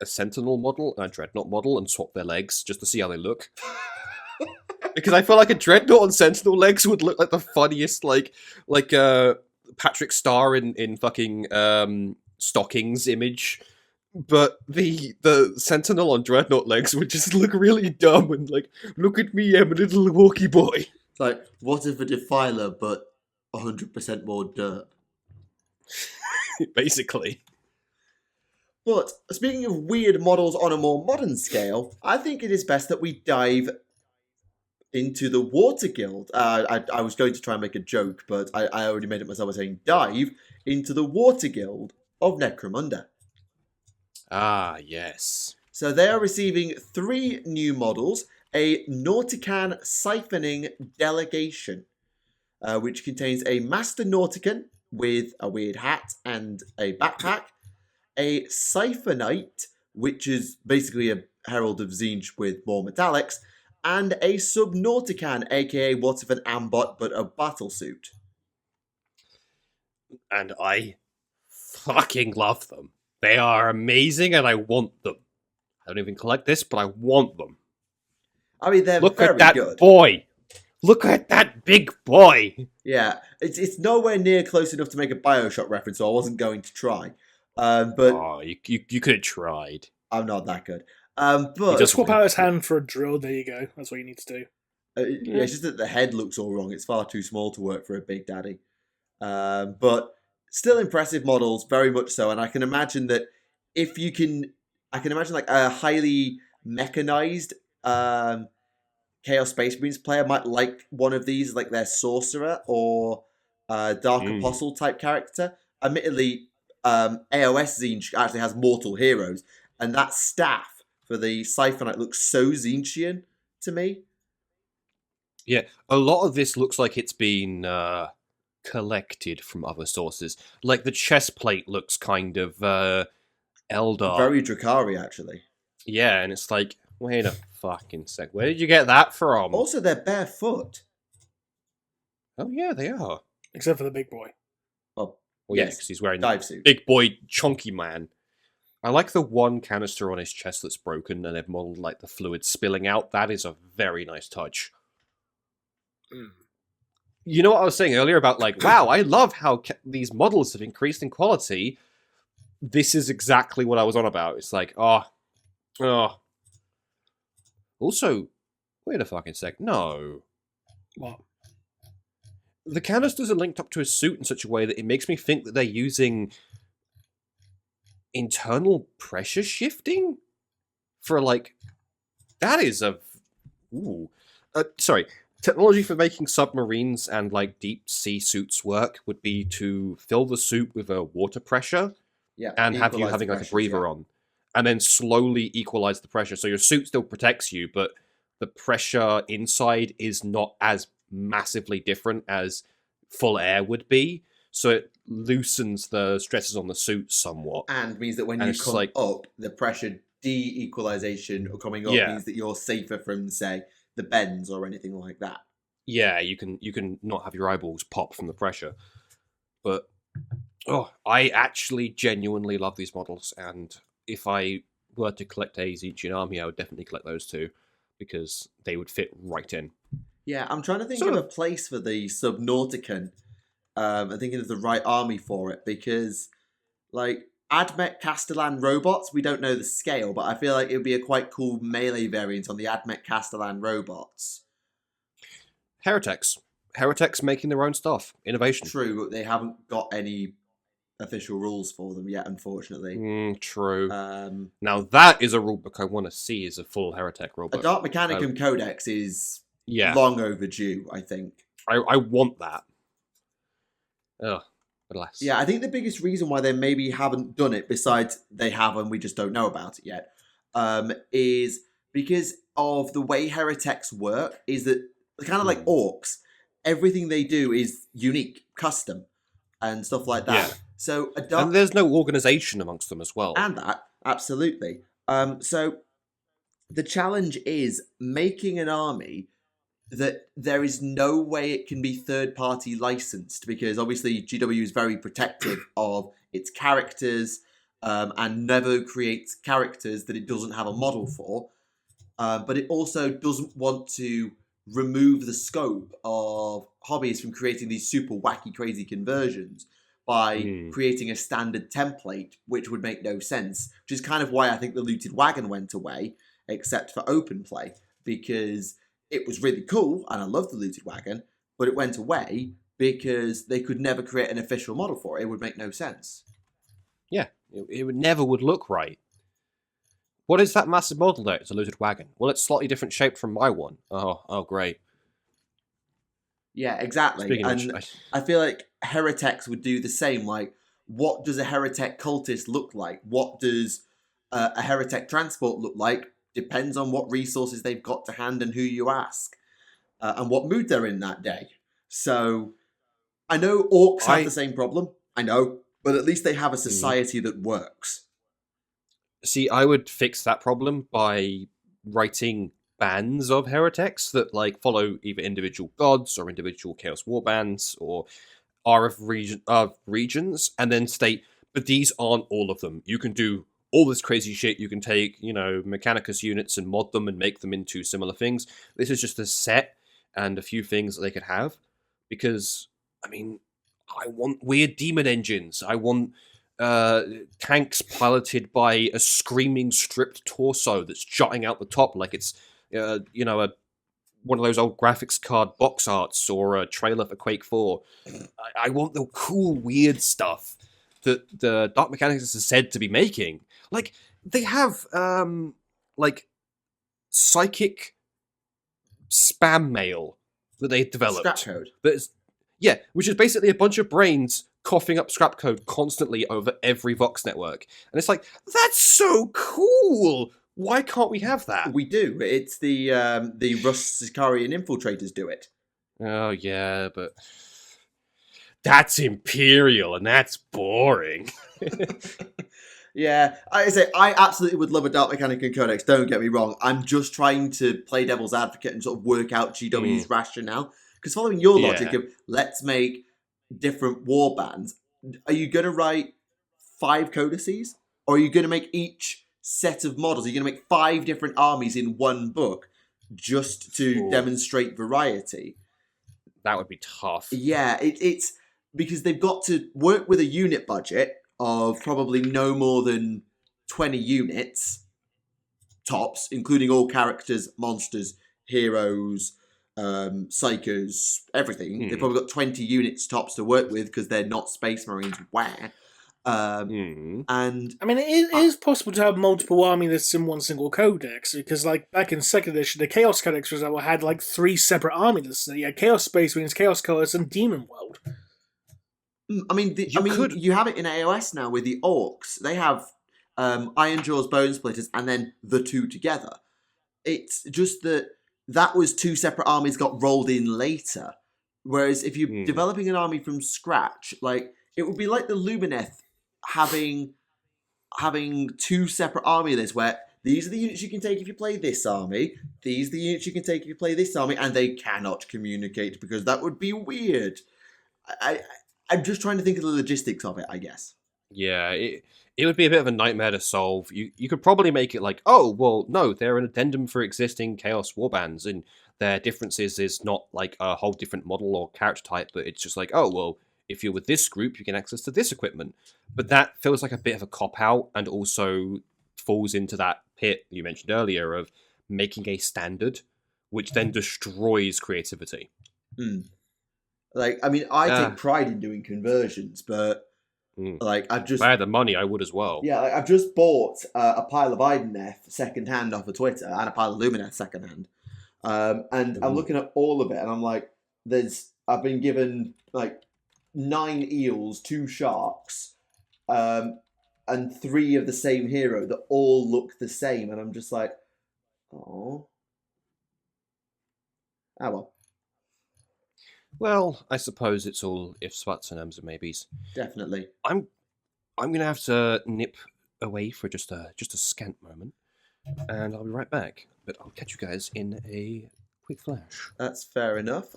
Sentinel model and a Dreadnought model and swap their legs just to see how they look. Because I feel like a Dreadnought on Sentinel legs would look like the funniest, Patrick Star in fucking Stockings image. But the Sentinel on Dreadnought legs would just look really dumb and look at me, I'm a little walkie boy. It's what if a Defiler, but 100% more dirt? Basically. But speaking of weird models on a more modern scale, I think it is best that we dive into the Water Guild. I was going to try and make a joke, but I already made it myself by saying dive into the Water Guild of Necromunda. Ah, yes. So they are receiving 3 new models, a Nautican Siphoning Delegation, which contains a Master Nautican with a weird hat and a backpack, a Siphonite, which is basically a Herald of Tzeentch with more metallics, and a Subnautican, aka What If an Ambot but a battlesuit. And I fucking love them. They are amazing and I want them. I don't even collect this, but I want them. I mean, they're Look very at that good. boy! Look at that big boy! Yeah, it's nowhere near close enough to make a Bioshock reference, so I wasn't going to try. But oh, you could have tried. I'm not that good. But Just swap out his hand for a drill. There you go. That's what you need to do. Yeah, it's just that the head looks all wrong. It's far too small to work for a Big Daddy. But still impressive models, very much so. And I can imagine that if you can I can imagine like a highly mechanized Chaos Space Marines player might like one of these, like their sorcerer or Dark Apostle type character. Admittedly, AOS Zinch actually has mortal heroes, and that staff for the Cypher Knight looks so Zinchian to me. Yeah, a lot of this looks like it's been collected from other sources. Like the chest plate looks kind of Eldar. Very Drakari, actually. Yeah, and it's like, wait a fucking sec. Where did you get that from? Also, they're barefoot. Oh yeah, they are. Except for the big boy. Well, yeah, because he's wearing dive suit. Big boy, chunky man. I like the one canister on his chest that's broken, and they've modeled like the fluid spilling out. That is a very nice touch. You know what I was saying earlier about like, wow, I love how these models have increased in quality. This is exactly what I was on about. It's like, oh. Also, wait a fucking sec. No. What? The canisters are linked up to his suit in such a way that it makes me think that they're using internal pressure shifting for like, that is a, sorry. Technology for making submarines and like deep sea suits work would be to fill the suit with a water pressure, and have you having like a breather on, and then slowly equalize the pressure. So your suit still protects you, but the pressure inside is not as massively different as full air would be. So it loosens the stresses on the suit somewhat, and means that when you come up, the pressure de-equalization or coming up means that you're safer from, say, the bends or anything like that. Yeah, you can not have your eyeballs pop from the pressure. But I actually genuinely love these models, and if I were to collect a Zinchian army, I would definitely collect those two, because they would fit right in. Yeah, I'm trying to think of a place for the Subnauticon. I'm thinking of the right army for it, because like Admech Castellan robots, we don't know the scale, but I feel like it would be a quite cool melee variant on the Admech Castellan robots. Heretics making their own stuff. Innovation. True, but they haven't got any official rules for them yet, unfortunately. True. Now that is a rulebook I want to see, is a full Heretic rulebook. A Dark Mechanicum Codex is long overdue, I think. I want that. Ugh. Alas. Yeah, I think the biggest reason why they maybe haven't done it, besides they have and we just don't know about it yet, is because of the way heretics work, is that kind of like orcs, everything they do is unique, custom, and stuff like that. Yeah. So and there's no organization amongst them as well. And that, absolutely. So the challenge is making an army that there is no way it can be third-party licensed, because obviously GW is very protective of its characters and never creates characters that it doesn't have a model for. But it also doesn't want to remove the scope of hobbies from creating these super wacky, crazy conversions by creating a standard template, which would make no sense, which is kind of why I think the Looted Wagon went away, except for open play, because it was really cool, and I love the Looted Wagon, but it went away because they could never create an official model for it. It would make no sense. Yeah, it never would look right. What is that massive model there? It's a Looted Wagon. Well, it's slightly different shaped from my one. Oh, great. Yeah, exactly. And I feel like heretics would do the same. Like, what does a heretic cultist look like? What does a heretic transport look like? Depends on what resources they've got to hand and who you ask, and what mood they're in that day. So, I know orcs have the same problem. I know, but at least they have a society that works. See, I would fix that problem by writing bands of heretics that like follow either individual gods or individual Chaos War bands, or are of regions, and then state, but these aren't all of them. You can do all this crazy shit. You can take, Mechanicus units and mod them and make them into similar things. This is just a set and a few things that they could have. Because, I want weird demon engines. I want tanks piloted by a screaming stripped torso that's jutting out the top like it's, one of those old graphics card box arts or a trailer for Quake 4. I want the cool, weird stuff that the Dark Mechanicus is said to be making. Like, they have like psychic spam mail that they developed. Scrap code. Which is basically a bunch of brains coughing up scrap code constantly over every Vox network. And it's like, that's so cool! Why can't we have that? We do. It's the Rust Sicarian infiltrators do it. Oh, yeah, but that's Imperial, and that's boring. Yeah, I say I absolutely would love a Dark Mechanicus Codex, don't get me wrong. I'm just trying to play devil's advocate and sort of work out GW's rationale. Because following your logic of, let's make different war bands, are you going to write 5 codices? Or are you going to make each set of models? Are you going to make 5 different armies in one book just to demonstrate variety? That would be tough. Yeah, it's because they've got to work with a unit budget of probably no more than 20 units, tops, including all characters, monsters, heroes, psychers, everything. They've probably got 20 units tops to work with because they're not Space Marines. Where? And I mean, it is possible to have multiple army lists in one single codex, because, like, back in 2nd edition, the Chaos Codex, for example, had, like, 3 separate army lists. You had Chaos Space Marines, Chaos Colors, and Demon World. I mean, you have it in AOS now with the Orcs. They have Iron Jaws, Bone Splitters, and then the 2 together. It's just that was 2 separate armies got rolled in later. Whereas if you're developing an army from scratch, like, it would be like the Lumineth having 2 separate army lists where these are the units you can take if you play this army, these are the units you can take if you play this army, and they cannot communicate because that would be weird. I'm just trying to think of the logistics of it, I guess. Yeah, it would be a bit of a nightmare to solve. You could probably make it like, oh, well, no, they're an addendum for existing Chaos Warbands, and their differences is not like a whole different model or character type, but it's just like, oh, well, if you're with this group, you can access to this equipment. But that feels like a bit of a cop-out, and also falls into that pit you mentioned earlier of making a standard, which then destroys creativity. Like, I mean, I take pride in doing conversions, but like, I've just... If I had the money, I would as well. Yeah, like, I've just bought a pile of Ideneth second-hand off of Twitter, and a pile of Lumineth second-hand. And I'm looking at all of it, and I'm like, I've been given, like, 9 eels, 2 sharks, and 3 of the same hero that all look the same, and I'm just like, oh. Ah, well. Well, I suppose it's all ifs, buts, and ums and maybes. Definitely. I'm gonna have to nip away for just a scant moment, and I'll be right back. But I'll catch you guys in a quick flash. That's fair enough.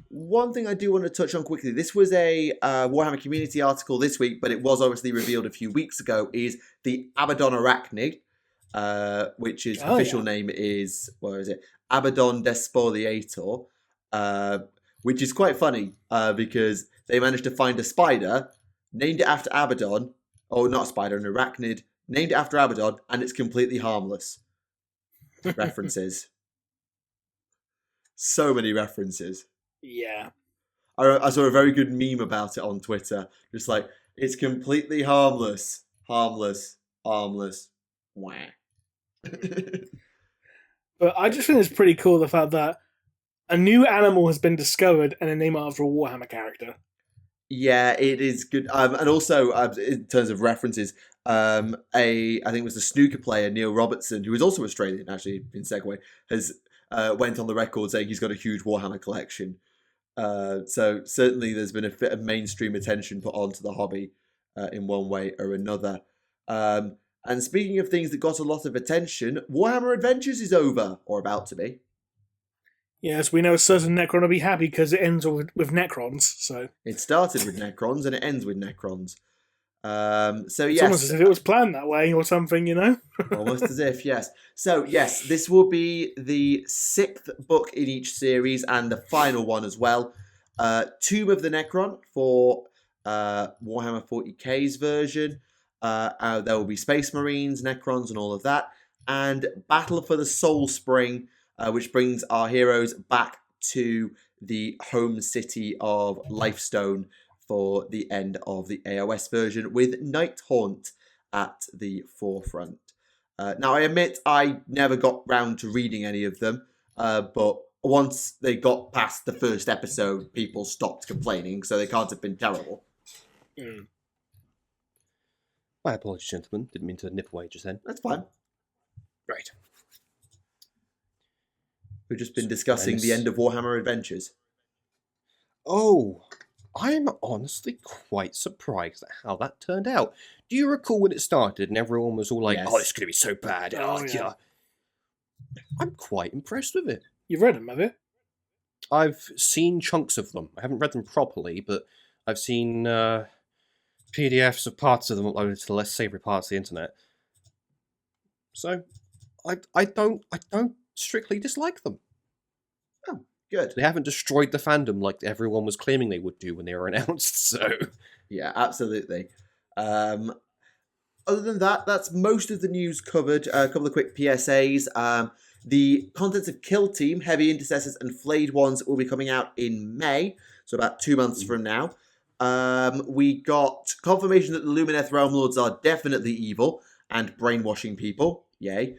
One thing I do want to touch on quickly, this was a Warhammer community article this week, but it was obviously revealed a few weeks ago, is the Abaddon Arachnid, which his official name is, where is it? Abaddon Despoliator, which is quite funny because they managed to find a spider, named it after Abaddon, or not a spider, an arachnid, named it after Abaddon, and it's completely harmless. References. So many references. Yeah. I saw a very good meme about it on Twitter. Just like, it's completely harmless. Harmless. Harmless. Wah. But I just think it's pretty cool, the fact that a new animal has been discovered and a name after a Warhammer character. Yeah, it is good. And also, in terms of references, I think it was the snooker player, Neil Robertson, who is also Australian, actually, in Segway, has went on the record saying he's got a huge Warhammer collection. So certainly there's been a bit of mainstream attention put onto the hobby in one way or another. And speaking of things that got a lot of attention, Warhammer Adventures is over, or about to be. Yes, we know a certain Necron will be happy because it ends with Necrons. So it started with Necrons and it ends with Necrons. So yes, it's almost as if it was planned that way or something, you know. Almost as if, yes. So yes, this will be the 6th book in each series and the final one as well. Tomb of the Necron for Warhammer 40k's version. There will be Space Marines, Necrons, and all of that. And Battle for the Soul Spring, which brings our heroes back to the home city of Lifestone for the end of the AOS version, with Night Haunt at the forefront. Now, I admit I never got round to reading any of them, but once they got past the first episode, people stopped complaining, so they can't have been terrible. Mm. My apologies, gentlemen. Didn't mean to nip away just then. That's fine. Right. We've just been discussing the end of Warhammer Adventures. Oh, I'm honestly quite surprised at how that turned out. Do you recall when it started and everyone was all like, Yes. oh, it's going to be so bad. Oh, Oh, yeah. yeah. I'm quite impressed with it. You've read them, have you? I've seen chunks of them. I haven't read them properly, but I've seen PDFs of parts of them uploaded to the less savoury parts of the internet. So, I don't strictly dislike them. Oh, good. They haven't destroyed the fandom like everyone was claiming they would do when they were announced, so... Yeah, absolutely. Other than that, that's most of the news covered. A couple of quick PSAs. The contents of Kill Team, Heavy Intercessors, and Flayed Ones will be coming out in May, so about 2 months from now. We got confirmation that the Lumineth Realm Lords are definitely evil and brainwashing people. Yay.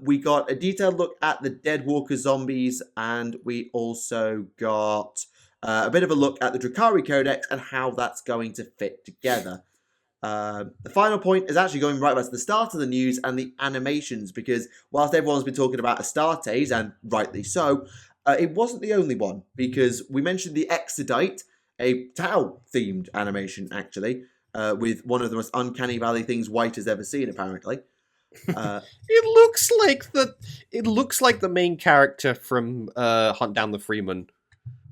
We got a detailed look at the Dead Walker zombies, and we also got a bit of a look at the Drukhari Codex and how that's going to fit together. The final point is actually going right back to the start of the news and the animations, because whilst everyone's been talking about Astartes, and rightly so, it wasn't the only one, because we mentioned the Exodite, a Tau-themed animation, actually, with one of the most uncanny valley things White has ever seen, apparently. It looks like the main character from Hunt Down the Freeman,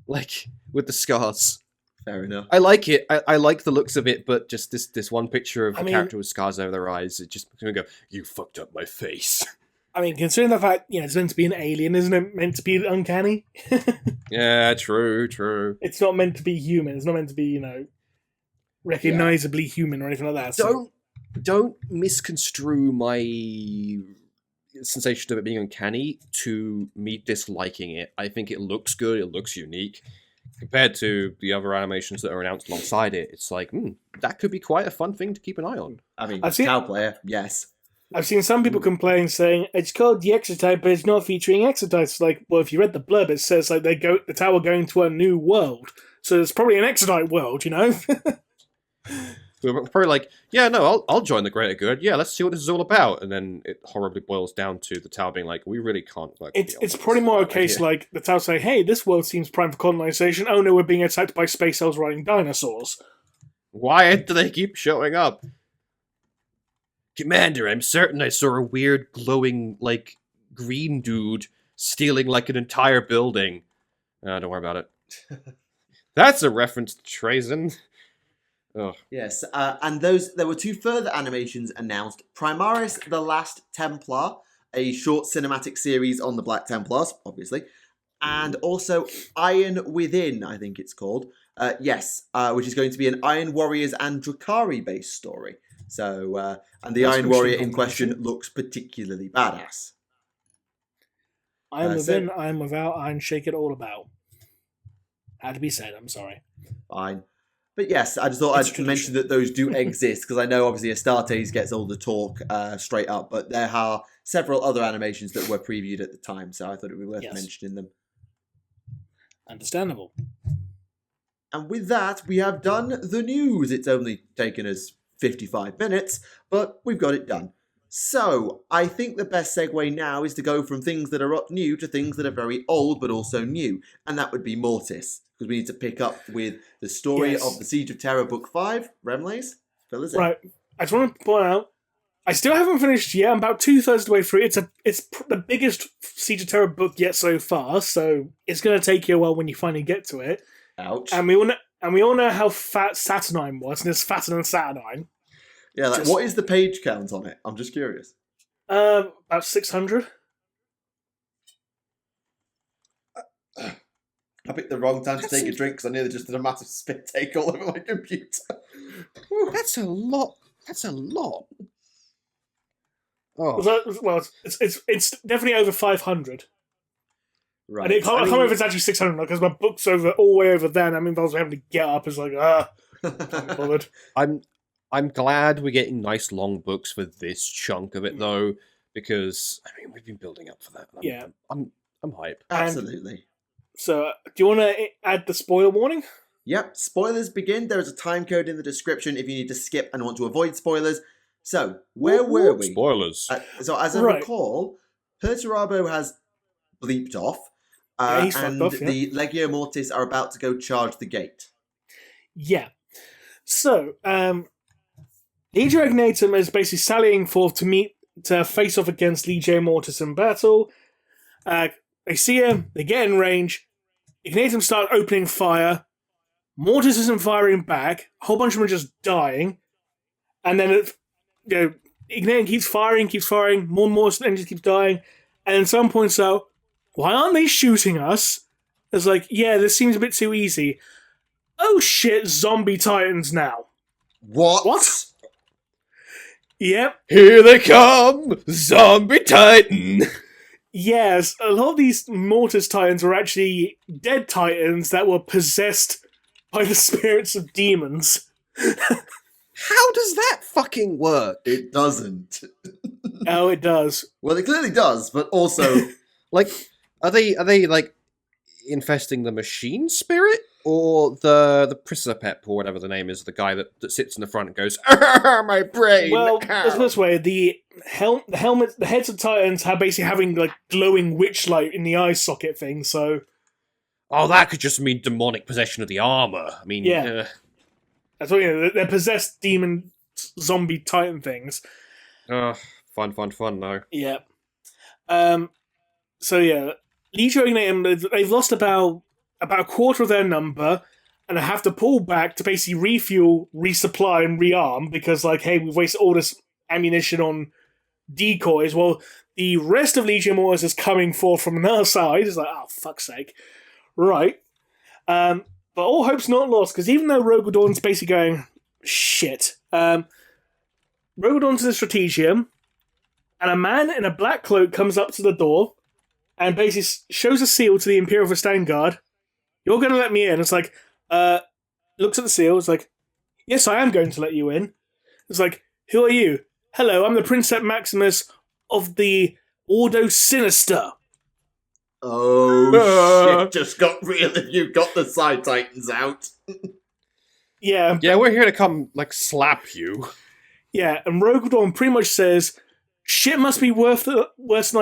like with the scars. Fair enough. I like it. I like the looks of it, but just this one picture of the character with scars over their eyes, it just makes me go, "You fucked up my face." I mean, considering the fact, it's meant to be an alien, isn't it meant to be uncanny? Yeah, true. It's not meant to be human. It's not meant to be, recognizably human or anything like that. So. Don't misconstrue my sensation of it being uncanny to me disliking it. I think it looks good. It looks unique. Compared to the other animations that are announced alongside it, it's like, that could be quite a fun thing to keep an eye on. I mean, Tau player, yes. I've seen some people complain saying, it's called the Exodite, but it's not featuring Exodites. Like, well, if you read the blurb, it says like the Tau are going to a new world. So it's probably an Exodite world, We're probably like, yeah, no, I'll join the greater good. Yeah, let's see what this is all about. And then it horribly boils down to the Tau being like, we really can't work. It's probably more a case like the Tau say, hey, this world seems prime for colonization. Oh no, we're being attacked by space elves riding dinosaurs. Why do they keep showing up? Commander, I'm certain I saw a weird glowing, green dude stealing, an entire building. Don't worry about it. That's a reference to treason. Oh. Yes, and there were 2 further animations announced. Primaris the Last Templar, a short cinematic series on the Black Templars, obviously, and also Iron Within, I think it's called. Which is going to be an Iron Warriors and Drukhari based story. So, and the Iron Warrior in question looks particularly badass. Iron Within, Iron Without, Iron Shake It All About. Had to be said, I'm sorry. Fine. But yes, I just thought I'd mention that those do exist, because I know obviously Astartes gets all the talk straight up, but there are several other animations that were previewed at the time, so I thought it would be worth mentioning them. Understandable. And with that, we have done the news. It's only taken us 55 minutes, but we've got it done. So, I think the best segue now is to go from things that are up new to things that are very old but also new, and that would be Mortis, because we need to pick up with the story of the Siege of Terror Book 5. Remlays, fill us in. Right, I just want to point out, I still haven't finished yet. I'm about 2/3 of the way through. It's the biggest Siege of Terror book yet so far, so it's going to take you a while when you finally get to it. Ouch. And we all know how fat Saturnine was, and it's fatter than Saturnine. Yeah, what is the page count on it? I'm just curious. About 600. I picked the wrong time to take a drink because I nearly just did a massive spit take all over my computer. That's a lot. Oh. Well, it's definitely over 500. And I can't remember if it's actually 600 because my book's all the way over there, and that means I was having to get up. It's like, can't be bothered. I'm glad we're getting nice long books for this chunk of it though, because I mean we've been building up for that. I'm hype. Absolutely. So, do you want to add the spoiler warning? Yep, spoilers begin. There is a time code in the description if you need to skip and want to avoid spoilers. So, where were we? Spoilers. So, as I recall, Perturabo has bleeped off, he's and off, the Legio Mortis are about to go charge the gate. Yeah. So, Legio Ignatum is basically sallying forth to face off against Legio Mortis in battle. They see him, they get in range, Ignatum start opening fire, Mortis isn't firing back, a whole bunch of them are just dying, and then Ignatum keeps firing, more and more engines keeps dying, and then someone points out, why aren't they shooting us? It's like, yeah, this seems a bit too easy. Oh shit, zombie titans now. What? Yep. Here they come! Zombie Titan! Yes, a lot of these Mortis titans are actually dead titans that were possessed by the spirits of demons. How does that fucking work? It doesn't. Oh, it does. Well, it clearly does, but also... Like, are they like infesting the machine spirit or the Prisapep or whatever the name is, the guy that sits in the front and goes, my brain. Well, this way, the heads of titans are basically having like glowing witch light in the eye socket thing. So, that could just mean demonic possession of the armor. I mean, that's what they're possessed demon zombie titan things. Fun though. Yeah. So yeah, Legio Ignatum, they've lost about a quarter of their number, and they have to pull back to basically refuel, resupply, and rearm because, like, hey, we've wasted all this ammunition on decoys. Well, the rest of Legio Mortis is coming forth from another side. It's like, oh, fuck's sake. Right. But all hope's not lost, because even though Rogodorn's basically going, shit, Rogodorn's in the Strategium, and a man in a black cloak comes up to the door and basically shows a seal to the Imperial Guard. You're going to let me in. It's like, looks at the seal. It's like, yes, I am going to let you in. It's like, who are you? Hello, I'm the Princeps Maximus of the Ordo Sinister. Oh, shit just got real if you got the Side Titans out. Yeah. Yeah, we're here to come, like, slap you. Yeah, and Rogodorn pretty much says, shit must be worse than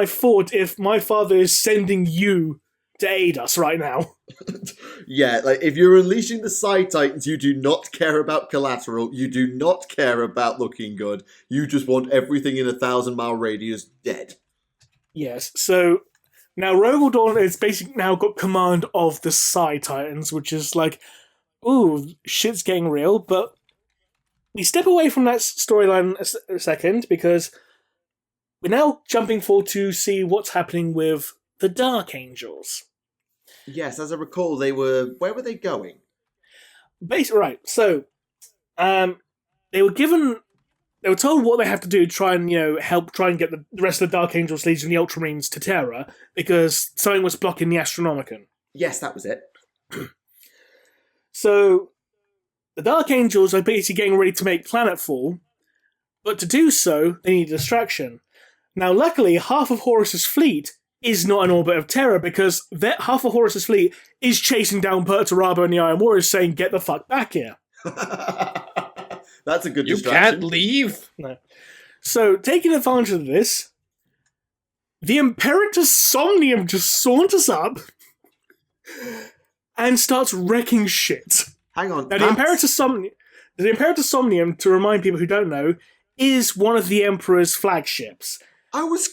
I thought if my father is sending you to aid us right now. Yeah, like, if you're unleashing the Side Titans, you do not care about collateral, you do not care about looking good, you just want everything in a 1,000-mile radius dead. Yes, so now Rogodorn has basically now got command of the Side Titans, which is like, ooh, shit's getting real, but we step away from that storyline a second, because we're now jumping forward to see what's happening with the Dark Angels. Yes, as I recall, where were they going? Right, so, they were told what they have to do to try and, help try and get the rest of the Dark Angels Legion and the Ultramarines to Terra, because something was blocking the Astronomicon. Yes, that was it. So, the Dark Angels are basically getting ready to make planetfall, but to do so, they need a distraction. Now, luckily, half of Horus's fleet is not in orbit of Terra, because half of Horus's fleet is chasing down Perturabo and the Iron Warriors, saying, get the fuck back here. That's a good distraction. You can't leave! No. So, taking advantage of this, the Imperator Somnium just saunters up and starts wrecking shit. Hang on. Now, the Imperator Somnium, to remind people who don't know, is one of the Emperor's flagships. I was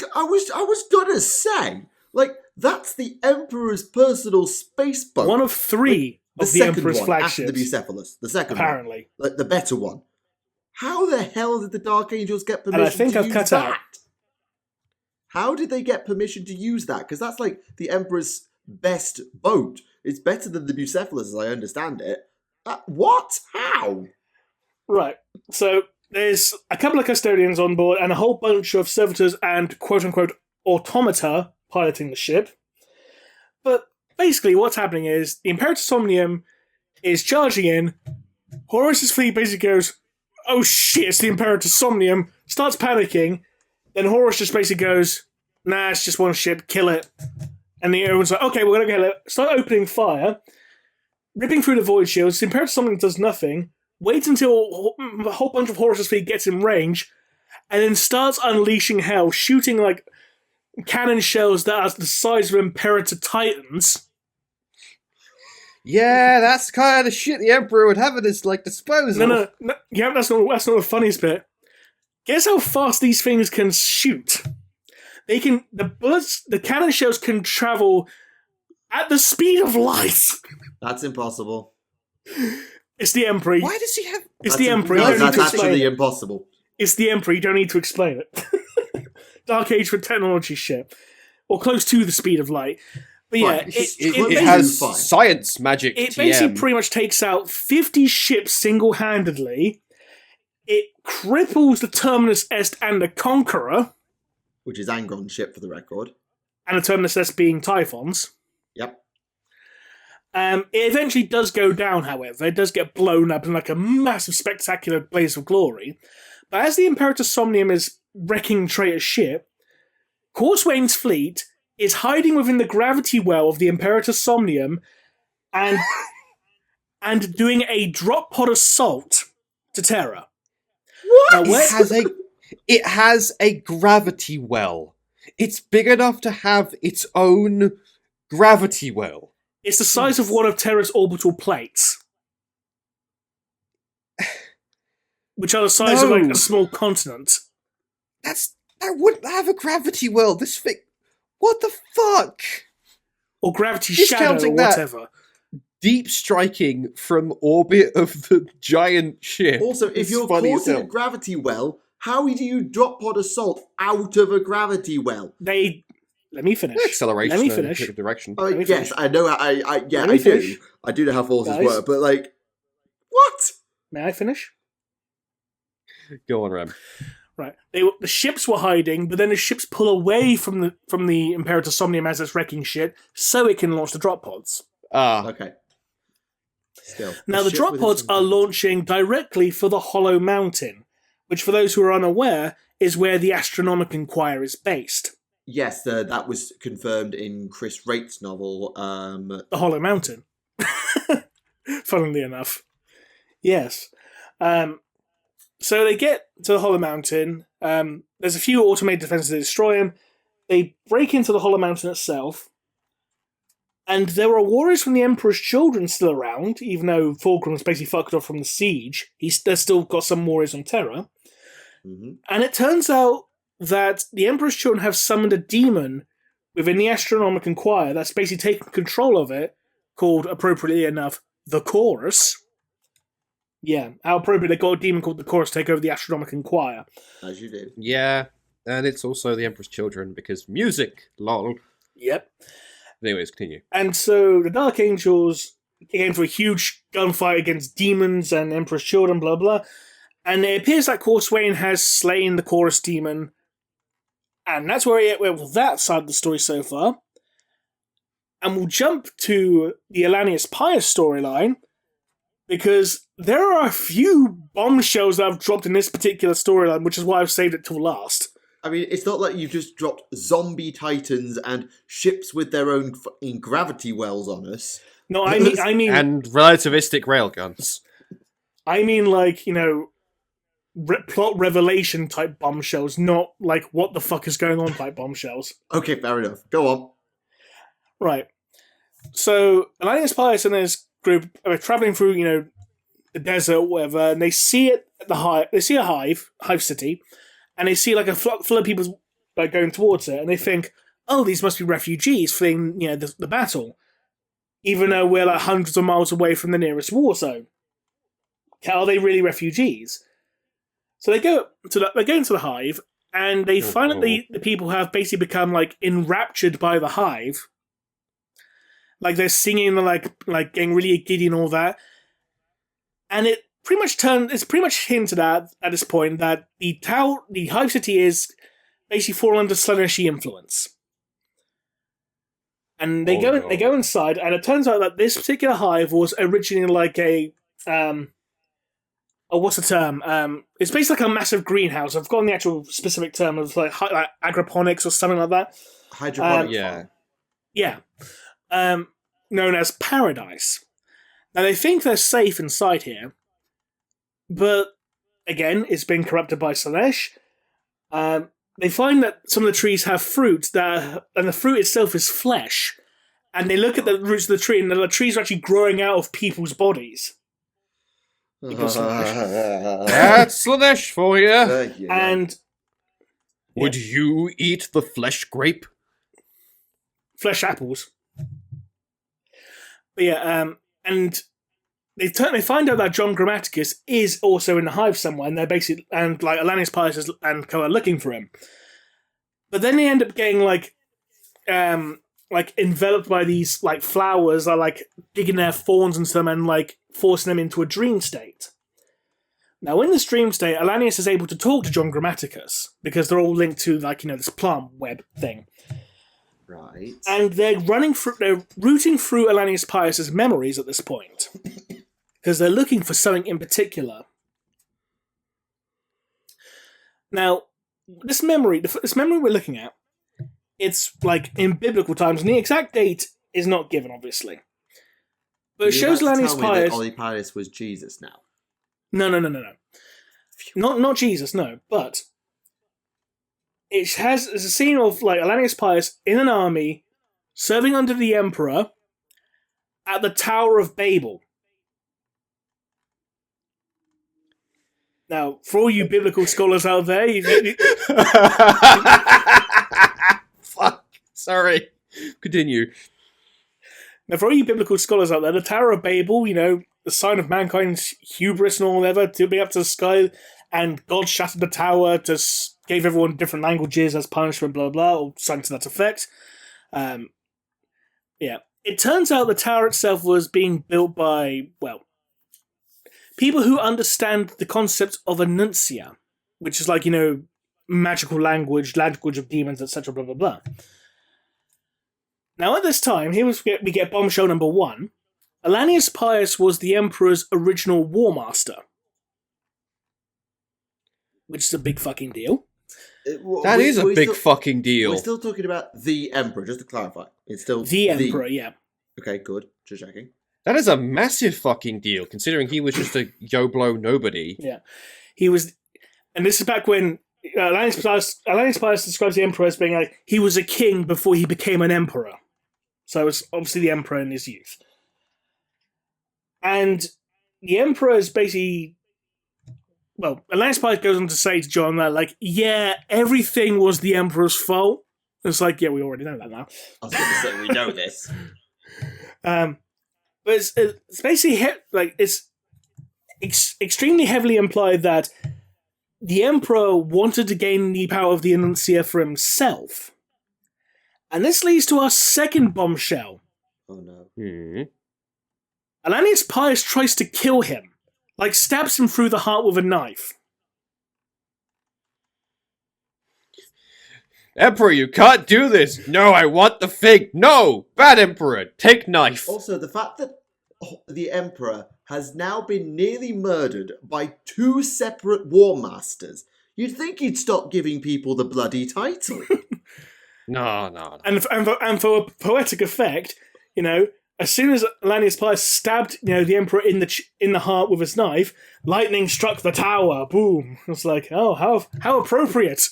gonna say, like, that's the Emperor's personal space boat. One of three of the Emperor's flagships. After the Bucephalus. The second apparently. one. Like, the better one. How the hell did the Dark Angels get permission and I think to I've use cut that? out. How did they get permission to use that? Because that's like the Emperor's best boat. It's better than the Bucephalus, as I understand it. What? How? Right. So there's a couple of custodians on board and a whole bunch of servitors and quote-unquote automata piloting the ship. But basically what's happening is the Imperator Somnium is charging in. Horus's fleet basically goes, oh shit, it's the Imperator Somnium, starts panicking. Then Horus just basically goes, nah, it's just one ship, kill it. And everyone's like, okay, we're going to kill it. Start opening fire, ripping through the void shields. The Imperator Somnium does nothing, waits until a whole bunch of Horus's fleet gets in range, and then starts unleashing hell, shooting like cannon shells that are the size of Imperator Titans. Yeah, that's kind of the shit the Emperor would have at his disposal. No, yeah, that's not the funniest bit. Guess how fast these things can shoot? The cannon shells can travel at the speed of light. That's impossible. It's the Emperor. Why does he have... It's the Emperor. No, You don't need that's to explain actually it. impossible. It's the Emperor. You don't need to explain it. Dark Age for technology shit. Or close to the speed of light. But yeah, Fine. It It has fine. science magic. It TM. basically pretty much takes out 50 ships single-handedly. It cripples the Terminus Est and the Conqueror. Which is Angron's ship, for the record. And the Terminus Est being Typhons. Yep. It eventually does go down, however. It does get blown up in like a massive, spectacular blaze of glory. But as the Imperator Somnium is wrecking Traitor's ship, Corswain's fleet is hiding within the gravity well of the Imperator Somnium and doing a drop pod assault to Terra. What? Now, It has a gravity well. It's big enough to have its own gravity well. it's the size of one of Terra's orbital plates. Which are the size of like a small continent. That wouldn't have a gravity well. This thing... What the fuck? Or gravity shadow or Discounting that. whatever. Deep striking from orbit of the giant ship. Also, if It's you're funny caught as in a hell. gravity well, how do you drop pod assault out of a gravity well? Let me finish. Acceleration. Let me and finish. a bit of direction. Let me Yes, finish. I know. Let me I do. finish. I do know how forces Guys. work, but like, what? May I finish? Go on, Ram. Right. The ships were hiding, but then the ships pull away from the Imperator Somnium as it's wrecking shit, so it can launch the drop pods. Okay. Still. Now, a the ship drop with pods its are own- launching directly for the Hollow Mountain, which, for those who are unaware, is where the Astronomicon Choir is based. Yes, that was confirmed in Chris Wraith's novel. The Hollow Mountain. Funnily enough. Yes. So they get to the Hollow Mountain. There's a few automated defenses that destroy them. They break into the Hollow Mountain itself. And there are warriors from the Emperor's Children still around, even though Fulcrum was basically fucked off from the siege. There's still got some warriors on Terra. mhm. And it turns out that the Emperor's Children have summoned a demon within the Astronomicon Choir that's basically taken control of it, called, appropriately enough, the Chorus. Yeah, how appropriate they got a demon called the Chorus take over the Astronomicon Choir. As you did. Yeah, and it's also the Emperor's Children because music, lol. Yep. Anyways, continue. And so the Dark Angels get into a huge gunfight against demons and Emperor's Children, blah blah. And it appears that Corswain has slain the Chorus demon. And that's where we're with that side of the story so far. And we'll jump to the Elanius Pius storyline, because there are a few bombshells that I've dropped in this particular storyline, which is why I've saved it till last. I mean, it's not like you've just dropped zombie titans and ships with their own fucking gravity wells on us. No, I mean, And relativistic railguns. I mean, like, you know, plot revelation type bombshells, not like what the fuck is going on type bombshells. Okay, fair enough. Go on. Right. So Elanius Pius and his group are traveling through, you know, the desert or whatever, and they see it at the hive. They see a hive city, and they see like a flock full of people like going towards it, and they think, "Oh, these must be refugees fleeing, you know, the battle," even though we're like hundreds of miles away from the nearest war zone. Are they really refugees? So they go into the hive, and they find that the people have basically become like enraptured by the hive. Like they're singing, like getting really giddy and all that. And it's pretty much hinted at this point that the hive city is basically fallen under Slaaneshi influence. And they go inside, and it turns out that this particular hive was originally like a what's the term? It's basically like a massive greenhouse. I've forgotten the actual specific term of like agroponics or something like that. Hydroponic. Yeah. Known as Paradise. Now they think they're safe inside here, but again, it's been corrupted by Slaanesh. They find that some of the trees have fruit, and the fruit itself is flesh. And they look at the roots of the tree, and the trees are actually growing out of people's bodies. That's Slaanesh for you. And would you eat the flesh grape? Flesh apples. But yeah, and they find out that John Grammaticus is also in the hive somewhere, and they're basically like Alanis Pius and co are looking for him. But then they end up getting like enveloped by these like flowers, are like digging their thorns into them and like forcing them into a dream state. Now, in this dream state, Alanius is able to talk to John Grammaticus because they're all linked to like this plant web thing. Right. And they're rooting through Alanius Pius's memories at this point. Because they're looking for something in particular. Now, this memory we're looking at, it's like in biblical times, and the exact date is not given, obviously. But it shows Alanius Pius. Olypius was Jesus now. No. Not Jesus, no. But there's a scene of like Alanius Pius in an army serving under the emperor at the Tower of Babel. Now, for all you biblical scholars out there, fuck. Sorry. Continue. Now, for all you biblical scholars out there, the Tower of Babel, the sign of mankind's hubris and all whatever, to be up to the sky, and God shattered the tower, gave everyone different languages as punishment, blah, blah, or something to that effect. Yeah. It turns out the tower itself was being built by, people who understand the concept of enuncia, which is like, magical language of demons, etc., blah, blah, blah. Now, at this time, here we get bombshell number 1. Alanius Pius was the Emperor's original War Master. Which is a big fucking deal. That is a big fucking deal. We're still talking about the Emperor, just to clarify. It's still the Emperor, yeah. Okay, good. Just checking. That is a massive fucking deal, considering he was just a yo-blow nobody. Yeah. He was... And this is back when Alanius Pius describes the Emperor as being like, he was a king before he became an emperor. So it was obviously the Emperor in his youth. And the Emperor is basically... Alanius Pius goes on to say to John that, like, yeah, everything was the Emperor's fault. It's like, yeah, we already know that now. I was going to say, we know this. But it's basically, it's extremely heavily implied that the Emperor wanted to gain the power of the Enuncia for himself. And this leads to our second bombshell. Oh, no. Alanius Pius tries to kill him. Like, stabs him through the heart with a knife. Emperor, you can't do this! No, I want the fig! No! Bad Emperor! Take knife! Also, the fact that the Emperor has now been nearly murdered by 2 separate War Masters, you'd think he'd stop giving people the bloody title. No. And for a poetic effect, as soon as Alanius Pius stabbed, the Emperor in the heart with his knife, lightning struck the tower. Boom! It's like, oh, how appropriate,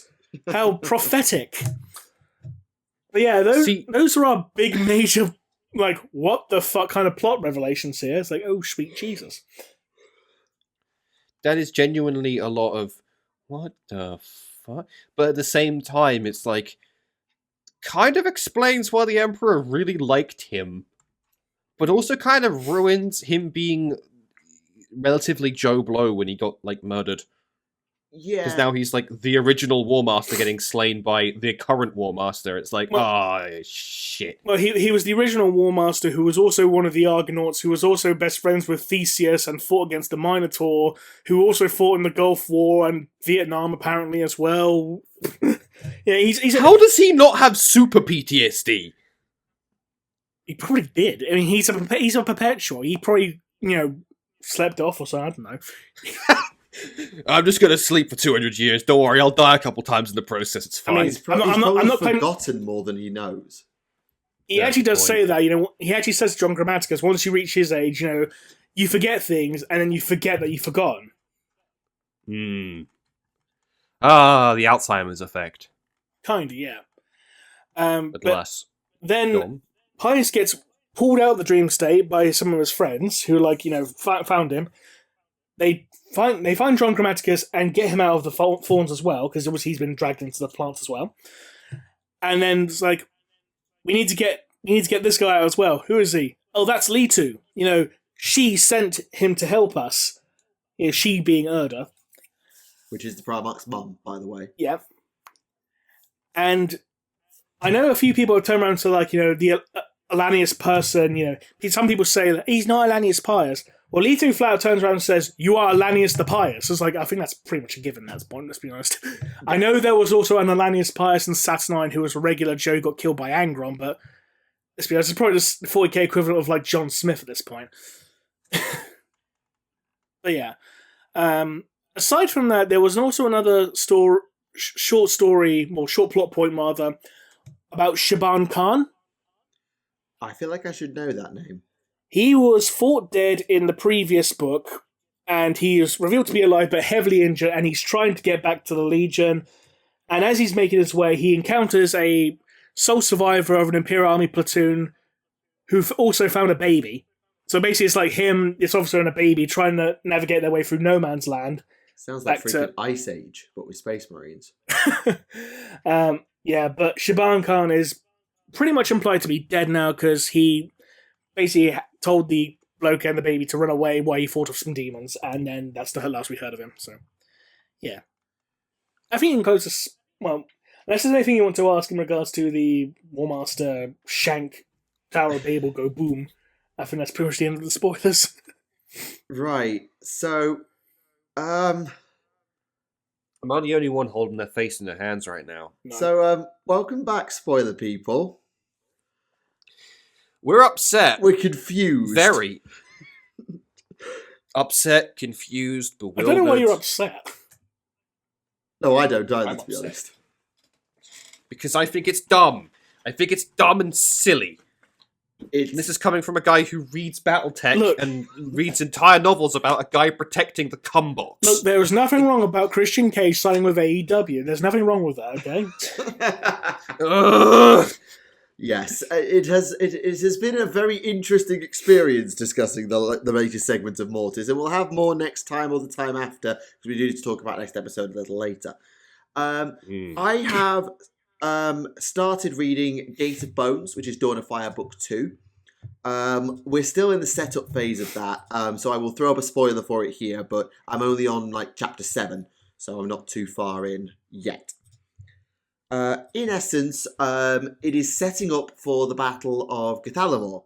how prophetic. But yeah, those are our big major, like, what the fuck kind of plot revelations here. It's like, oh, sweet Jesus. That is genuinely a lot of what the fuck, but at the same time, it's like kind of explains why the Emperor really liked him. But also kind of ruins him being relatively Joe Blow when he got, like, murdered. Yeah. Because now he's, like, the original War Master getting slain by the current War Master. It's like, shit. Well, he was the original War Master who was also one of the Argonauts, who was also best friends with Theseus and fought against the Minotaur, who also fought in the Gulf War and Vietnam, apparently, as well. Yeah, he's How does he not have super PTSD? He probably did. I mean, he's a perpetual. He probably, slept off or something. I don't know. I'm just going to sleep for 200 years. Don't worry, I'll die a couple times in the process. It's fine. I mean, He's probably forgotten more than he knows. He actually does say that, he actually says to John Grammaticus, once you reach his age, you forget things, and then you forget that you've forgotten. Ah, the Alzheimer's effect. Kinda, yeah. But less. Then Pius gets pulled out of the dream state by some of his friends who, found him. They find John Grammaticus and get him out of the thorns as well, because obviously he's been dragged into the plants as well. And then it's like, we need to get this guy out as well. Who is he? Oh, that's Litu. She sent him to help us. She being Erda. Which is the Primarch's mum, by the way. Yeah. And I know a few people have turned around to, the Alanius person, some people say that he's not Alanius Pius. Well, Litu flat turns around and says, you are Alanius the Pius. It's like, I think that's pretty much a given at this point, let's be honest. I know there was also an Alanius Pius in Saturnine who was a regular Joe, got killed by Angron, but let's be honest, it's probably just the 40k equivalent of, John Smith at this point. But yeah. Aside from that, there was also another short plot point, rather, about Shaban Khan. I feel like I should know that name. He was thought dead in the previous book, and he is revealed to be alive but heavily injured, and he's trying to get back to the Legion. And as he's making his way, he encounters a sole survivor of an Imperial Army platoon who also found a baby. So basically it's like him, this officer, and a baby trying to navigate their way through no man's land. Sounds like freaking Ice Age, but with Space Marines. Yeah, but Shaban Khan is pretty much implied to be dead now because he basically told the bloke and the baby to run away while he fought off some demons, and then that's the last we heard of him. So, yeah. I think you can close this. Well, unless there's anything you want to ask in regards to the Warmaster Shank Tower of Babel go boom, I think that's pretty much the end of the spoilers. Right. So, I'm not the only one holding their face in their hands right now. No. So, welcome back, spoiler people. We're upset. We're confused. Very. Upset, confused, bewildered. I don't know why you're upset. No, I don't either, I'm to be upset. honest. Because I think it's dumb. I think it's dumb and silly. It's... And this is coming from a guy who reads Battletech and reads entire novels about a guy protecting the cum box. Look, there is nothing wrong about Christian Cage signing with AEW. There's nothing wrong with that, okay? Yes, it has been a very interesting experience discussing the latest segments of Mortis, and we'll have more next time or the time after, because we do need to talk about next episode a little later. I have started reading Gate of Bones, which is Dawn of Fire Book 2. We're still in the setup phase of that, so I will throw up a spoiler for it here, but I'm only on chapter 7, so I'm not too far in yet. In essence, it is setting up for the Battle of Cathalamor,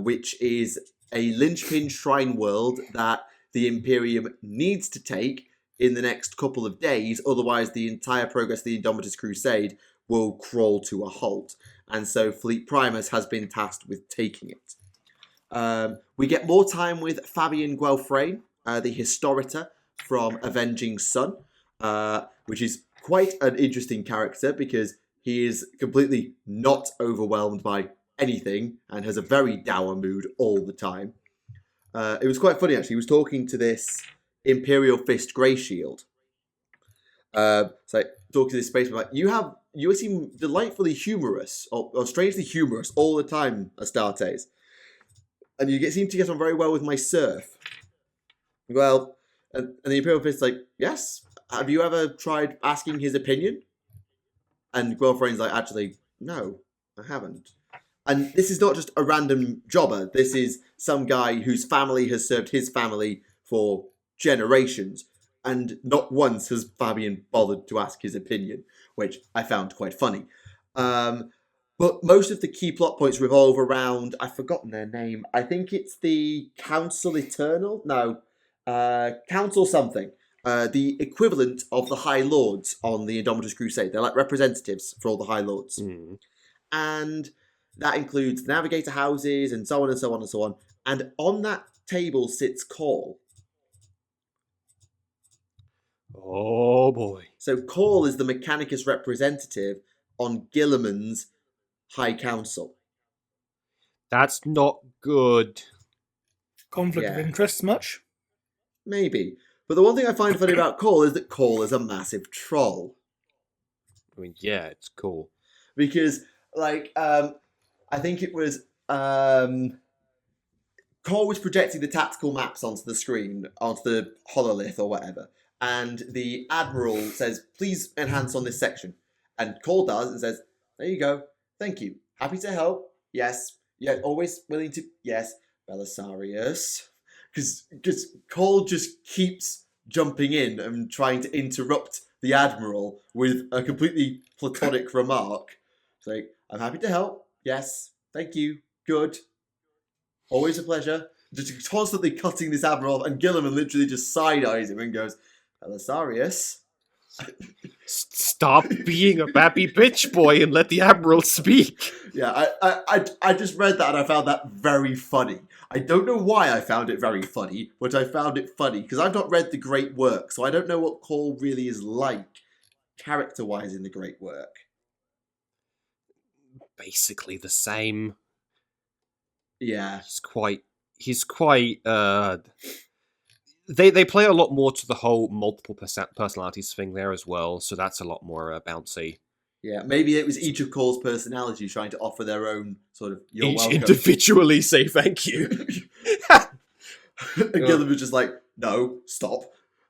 which is a linchpin shrine world that the Imperium needs to take in the next couple of days, otherwise the entire progress of the Indomitus Crusade will crawl to a halt. And so Fleet Primus has been tasked with taking it. We get more time with Fabian Guelfrain, the Historitor from Avenging Sun, which is quite an interesting character because he is completely not overwhelmed by anything and has a very dour mood all the time. It was quite funny, actually. He was talking to this Imperial Fist Grey Shield. So talking to this spaceman, like, you seem delightfully humorous or strangely humorous all the time, Astartes. And you seem to get on very well with my serf. Well, and the Imperial Fist is like, yes. Have you ever tried asking his opinion? And Guelfrain's like, actually, no, I haven't. And this is not just a random jobber. This is some guy whose family has served his family for generations. And not once has Fabian bothered to ask his opinion, which I found quite funny. But most of the key plot points revolve around, I've forgotten their name. I think it's the Council Eternal? No, Council something. The equivalent of the High Lords on the Indomitus Crusade. They're like representatives for all the High Lords. And That includes navigator houses and so on and so on and so on. And on that table sits Call. Oh boy. So Call is the Mechanicus representative on Gilliman's High Council. That's not good. Conflict of Yeah. interest, much? Maybe. But the one thing I find funny about Call is that Call is a massive troll. I mean, yeah, it's cool. Because, like, I think it was Cole was projecting the tactical maps onto the screen, onto the hololith or whatever, and the Admiral says, please enhance on this section. And Cole does and says, there you go, thank you, happy to help, yes, yeah, always willing to, yes, Belisarius. Because Cole just keeps jumping in and trying to interrupt the Admiral with a completely platonic remark. It's like, I'm happy to help. Yes. Thank you. Good. Always a pleasure. Just constantly cutting this Admiral off, and Gilliman literally just side-eyes him and goes, Belisarius. Stop being a baby bitch boy and let the Admiral speak. Yeah, I just read that and I found that very funny. I don't know why I found it very funny, but I found it funny because I've not read the Great Work, so I don't know what Cole really is like character-wise in the Great Work. Basically the same. Yeah. He's quite they play a lot more to the whole multiple personalities thing there as well, so that's a lot more bouncy. Yeah, maybe it was each of Cole's personalities trying to offer their own sort of, you're Each welcome. individually say thank you. And Gilliman was just like, no, stop.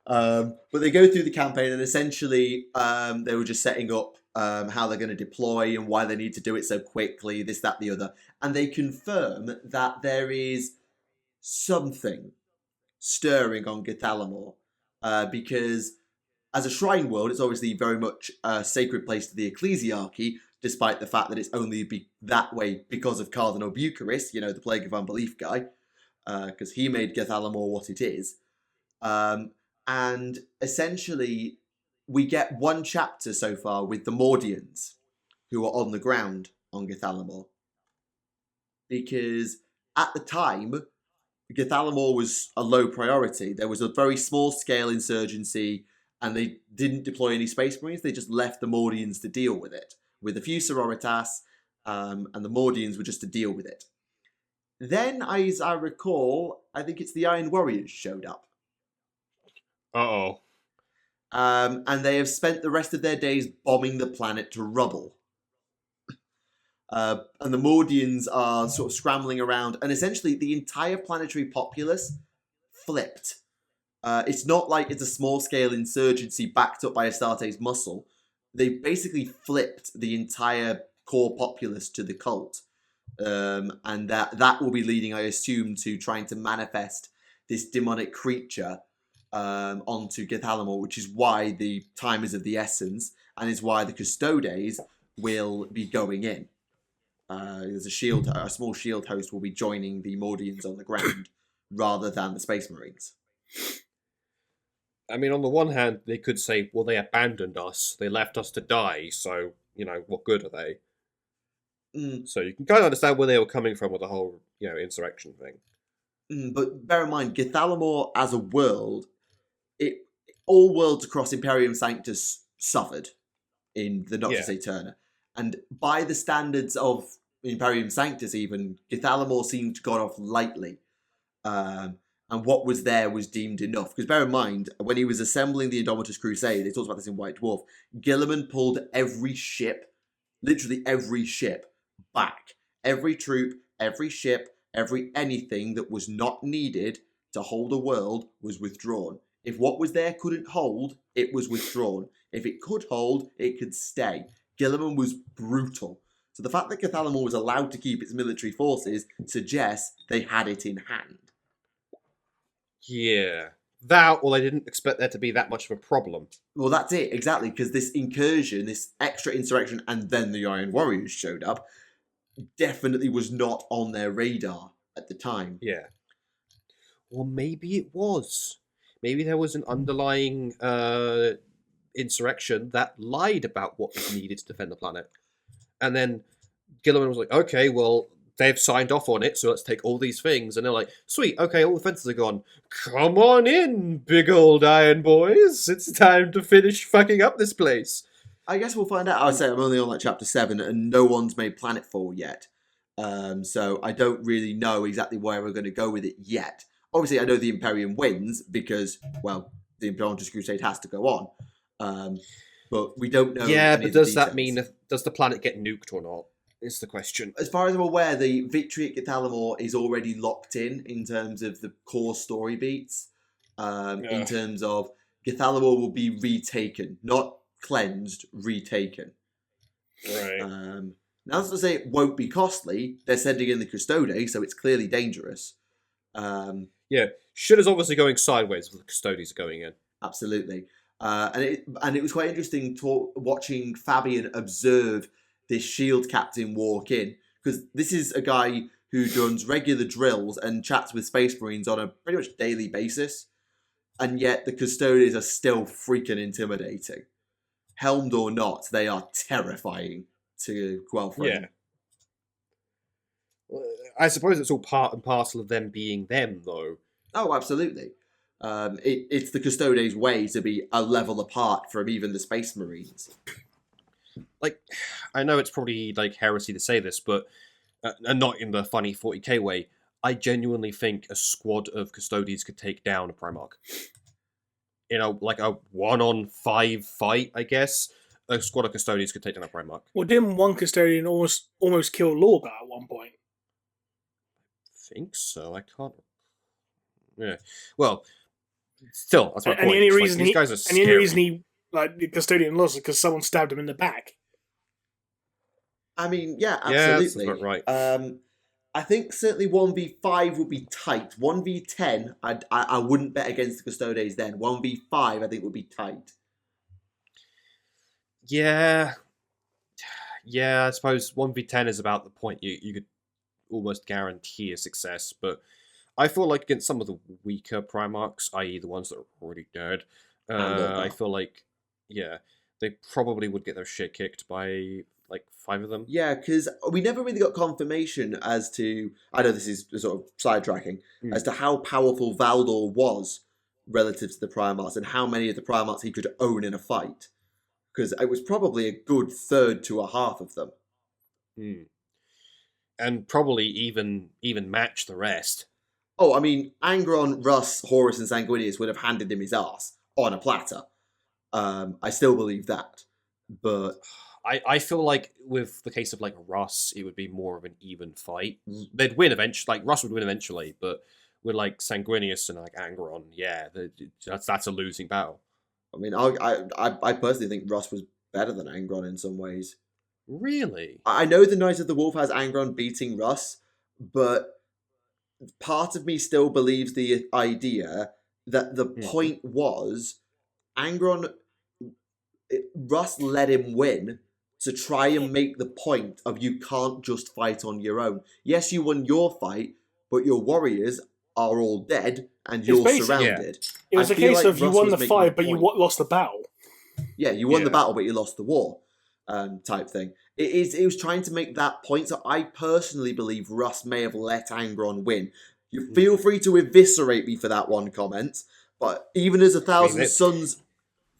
But they go through the campaign and essentially they were just setting up how they're going to deploy and why they need to do it so quickly, this, that, the other. And they confirm that there is something stirring on Githalamor because as a shrine world, it's obviously very much a sacred place to the ecclesiarchy, despite the fact that it's only that way because of Cardinal Bucharest, you know, the Plague of Unbelief guy, because he made Githalamor what it is. And essentially, we get one chapter so far with the Mordians, who are on the ground on Githalamor. Because at the time, Githalamor was a low priority. There was a very small-scale insurgency, and they didn't deploy any Space Marines. They just left the Mordians to deal with it, with a few Sororitas, and the Mordians were just to deal with it. Then, as I recall, I think it's the Iron Warriors showed up. Uh-oh. And they have spent the rest of their days bombing the planet to rubble. And the Mordians are sort of scrambling around, and essentially the entire planetary populace flipped. It's not like it's a small-scale insurgency backed up by Astarte's muscle. They basically flipped the entire core populace to the cult. And that will be leading, I assume, to trying to manifest this demonic creature onto Githalamor, which is why the time is of the essence, and is why the Custodes will be going in. There's a small shield host will be joining the Mordians on the ground rather than the Space Marines. I mean, on the one hand, they could say, well, they abandoned us, they left us to die, so, you know, what good are they? So you can kind of understand where they were coming from with the whole, you know, insurrection thing. But bear in mind, Githalamor as a world, all worlds across Imperium Sanctus suffered in the Noctis Aeterna. And by the standards of Imperium Sanctus even, Githalamor seemed to got off lightly. And what was there was deemed enough. Because bear in mind, when he was assembling the Indomitus Crusade, they talked about this in White Dwarf, Gilliman pulled every ship, literally every ship, back. Every troop, every ship, every anything that was not needed to hold a world was withdrawn. If what was there couldn't hold, it was withdrawn. If it could hold, it could stay. Gilliman was brutal. So the fact that Githalamor was allowed to keep its military forces suggests they had it in hand. Yeah. That, well, I didn't expect there to be that much of a problem. Well, that's it, exactly, because this incursion, this extra insurrection, and then the Iron Warriors showed up, definitely was not on their radar at the time. Yeah. Or maybe it was. Maybe there was an underlying insurrection that lied about what was needed to defend the planet. And then Gilliman was like, okay, well, they've signed off on it, so let's take all these things. And they're like, sweet, okay, all the fences are gone. Come on in, big old iron boys. It's time to finish fucking up this place. I guess we'll find out. I would say I'm only on like chapter 7, and no one's made Planetfall yet. So I don't really know exactly where we're going to go with it yet. Obviously, I know the Imperium wins because, well, the Imperial Crusade has to go on. But we don't know. Yeah, any but of the does that details. mean, does the planet get nuked or not? Is the question. As far as I'm aware, the victory at Githalamor is already locked in terms of the core story beats. In terms of Githalamor will be retaken, not cleansed, retaken. Right. Now, that's to say it won't be costly. They're sending in the Custodes, so it's clearly dangerous. Yeah, shit is obviously going sideways with the Custodes going in. Absolutely. And it was quite interesting watching Fabian observe this shield captain walk in, because this is a guy who does regular drills and chats with Space Marines on a pretty much daily basis, and yet the Custodes are still freaking intimidating. Helmed or not, they are terrifying to Guelph. Yeah. I suppose it's all part and parcel of them being them, though. Oh, absolutely. It's the Custodes' way to be a level apart from even the Space Marines. Like, I know it's probably like heresy to say this, but and not in the funny 40k way, I genuinely think a squad of Custodes could take down a Primarch. You know, like a 1-on-5 fight, I guess. A squad of Custodes could take down a Primarch. Well, didn't one Custodian almost kill Lorgar at one point? I think so. I can't. Yeah. Well, still, that's my And point. the only It's reason like, these guys are and scary. the only reason he the Custodian lost is because someone stabbed him in the back. I mean, yeah, Yeah, that's absolutely. about right. I think certainly 1v5 would be tight. 1v10, I wouldn't bet against the Custodes then. 1v5, I think, would be tight. Yeah. Yeah, I suppose 1v10 is about the point you could almost guarantee a success, but I feel like against some of the weaker Primarchs, i.e. the ones that are already dead, I feel like, yeah, they probably would get their shit kicked by like 5 of them. Yeah, because we never really got confirmation as to, I know this is sort of sidetracking, as to how powerful Valdor was relative to the Primarchs and how many of the Primarchs he could own in a fight. Because it was probably a good third to a half of them. And probably even match the rest. Oh, I mean, Angron, Russ, Horus, and Sanguinius would have handed him his arse on a platter. I still believe that. But I feel like with the case of like Russ, it would be more of an even fight. They'd win eventually. Like Russ would win eventually, but with like Sanguinius and like Angron, yeah, that's a losing battle. I mean, I personally think Russ was better than Angron in some ways. Really? I know the Knight of the Wolf has Angron beating Russ, but part of me still believes the idea that the point was Russ let him win to try and make the point of you can't just fight on your own. Yes, you won your fight, but your warriors are all dead and you're surrounded. It was a case of you won the fight, but you lost the battle. Yeah, you won the battle, but you lost the war, type thing. It was trying to make that point. So I personally believe Russ may have let Angron win. You feel free to eviscerate me for that one comment, but even as a Thousand Suns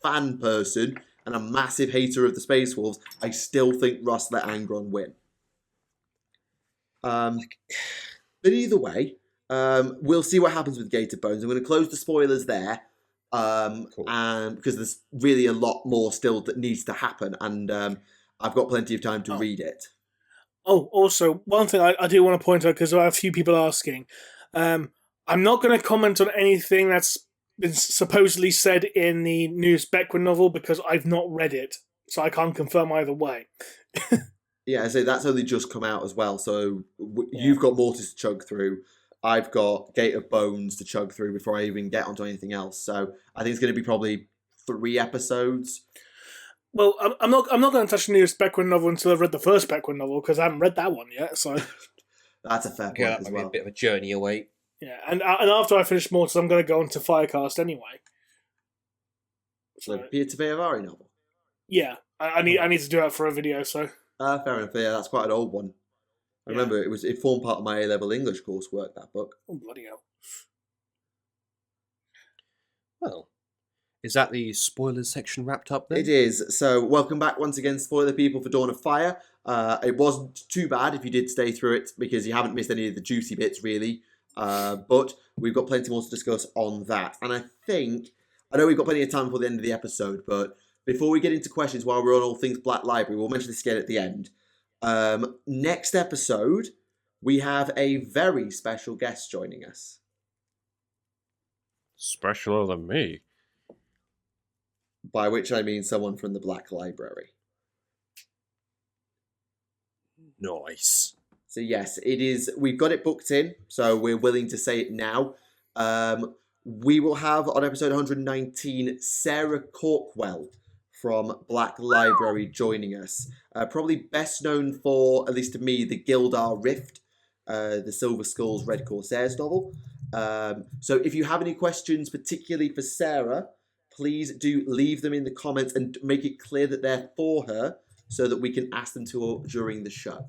fan person and a massive hater of the Space Wolves, I still think Russ let Angron win. But either way, we'll see what happens with Gate of Bones. I'm going to close the spoilers there. Cool. And because there's really a lot more still that needs to happen, and I've got plenty of time to read it. Oh, also, one thing I do want to point out, because I have a few people asking, I'm not going to comment on anything that's been supposedly said in the new Beckwin novel, because I've not read it, so I can't confirm either way. Yeah, I say that's only just come out as well, so you've got Mortis to chug through. I've got Gate of Bones to chug through before I even get onto anything else. So I think it's going to be probably 3 episodes. Well, I'm not going to touch the newest Beckwin novel until I've read the first Beckwin novel, because I haven't read that one yet. So that's a fair point as well. A bit of a journey away. Yeah, and after I finish Mortis, I'm going to go into Firecast anyway. So Peter Veavari novel. Yeah, I need to do that for a video. So Fair enough. Yeah, that's quite an old one. I remember it formed part of my A-level English coursework, that book. Oh, bloody hell. Well, is that the spoilers section wrapped up then? It is. So, welcome back once again, spoiler people, for Dawn of Fire. It wasn't too bad if you did stay through it, because you haven't missed any of the juicy bits, really. But we've got plenty more to discuss on that. And I know we've got plenty of time before the end of the episode, but before we get into questions while we're on all things Black Library, we'll mention this again at the end. Next episode, we have a very special guest joining us. Specialer than me. By which I mean someone from the Black Library. Nice. So yes, it is. We've got it booked in, so we're willing to say it now. We will have on episode 119 Sarah Corkwell from Black Library joining us. Probably best known for, at least to me, the Gildar Rift, the Silver Skulls Red Corsairs novel. So if you have any questions, particularly for Sarah, please do leave them in the comments and make it clear that they're for her so that we can ask them to her during the show.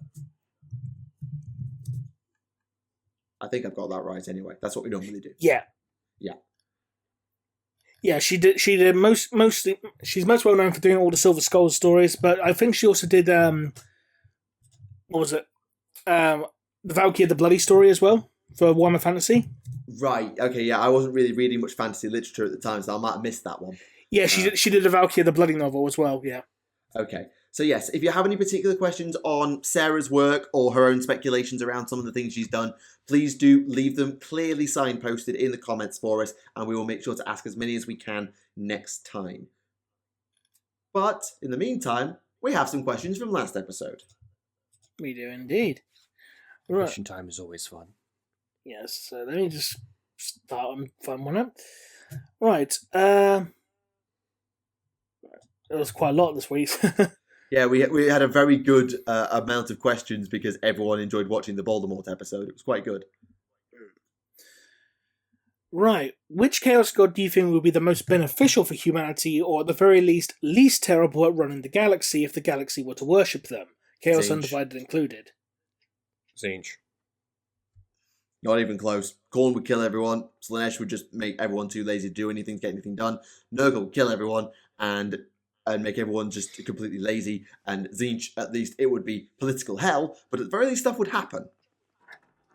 I think I've got that right anyway. That's what we normally do. Yeah. Yeah. Yeah, she did mostly she's most well known for doing all the Silver Skulls stories, but I think she also did what was it? The Valkyrie the Bloody story as well for Warhammer Fantasy. Right. Okay. Yeah, I wasn't really reading much fantasy literature at the time, so I might have missed that one. Yeah, she did the Valkyrie the Bloody novel as well. Yeah. Okay. So yes, if you have any particular questions on Sarah's work or her own speculations around some of the things she's done, please do leave them clearly signposted in the comments for us, and we will make sure to ask as many as we can next time. But in the meantime, we have some questions from last episode. We do indeed. Right. Question time is always fun. Yes, so let me just start and find one up. Right. There was quite a lot this week. Yeah, we had a very good amount of questions because everyone enjoyed watching the Voldemort episode. It was quite good. Right. Which Chaos God do you think would be the most beneficial for humanity, or at the very least terrible at running the galaxy if the galaxy were to worship them? Chaos Zinch. Undivided included. Zinch. Not even close. Khorne would kill everyone. Slaanesh would just make everyone too lazy to do anything, to get anything done. Nurgle would kill everyone and make everyone just completely lazy. And Zinch, at least, it would be political hell, but at the very least, stuff would happen.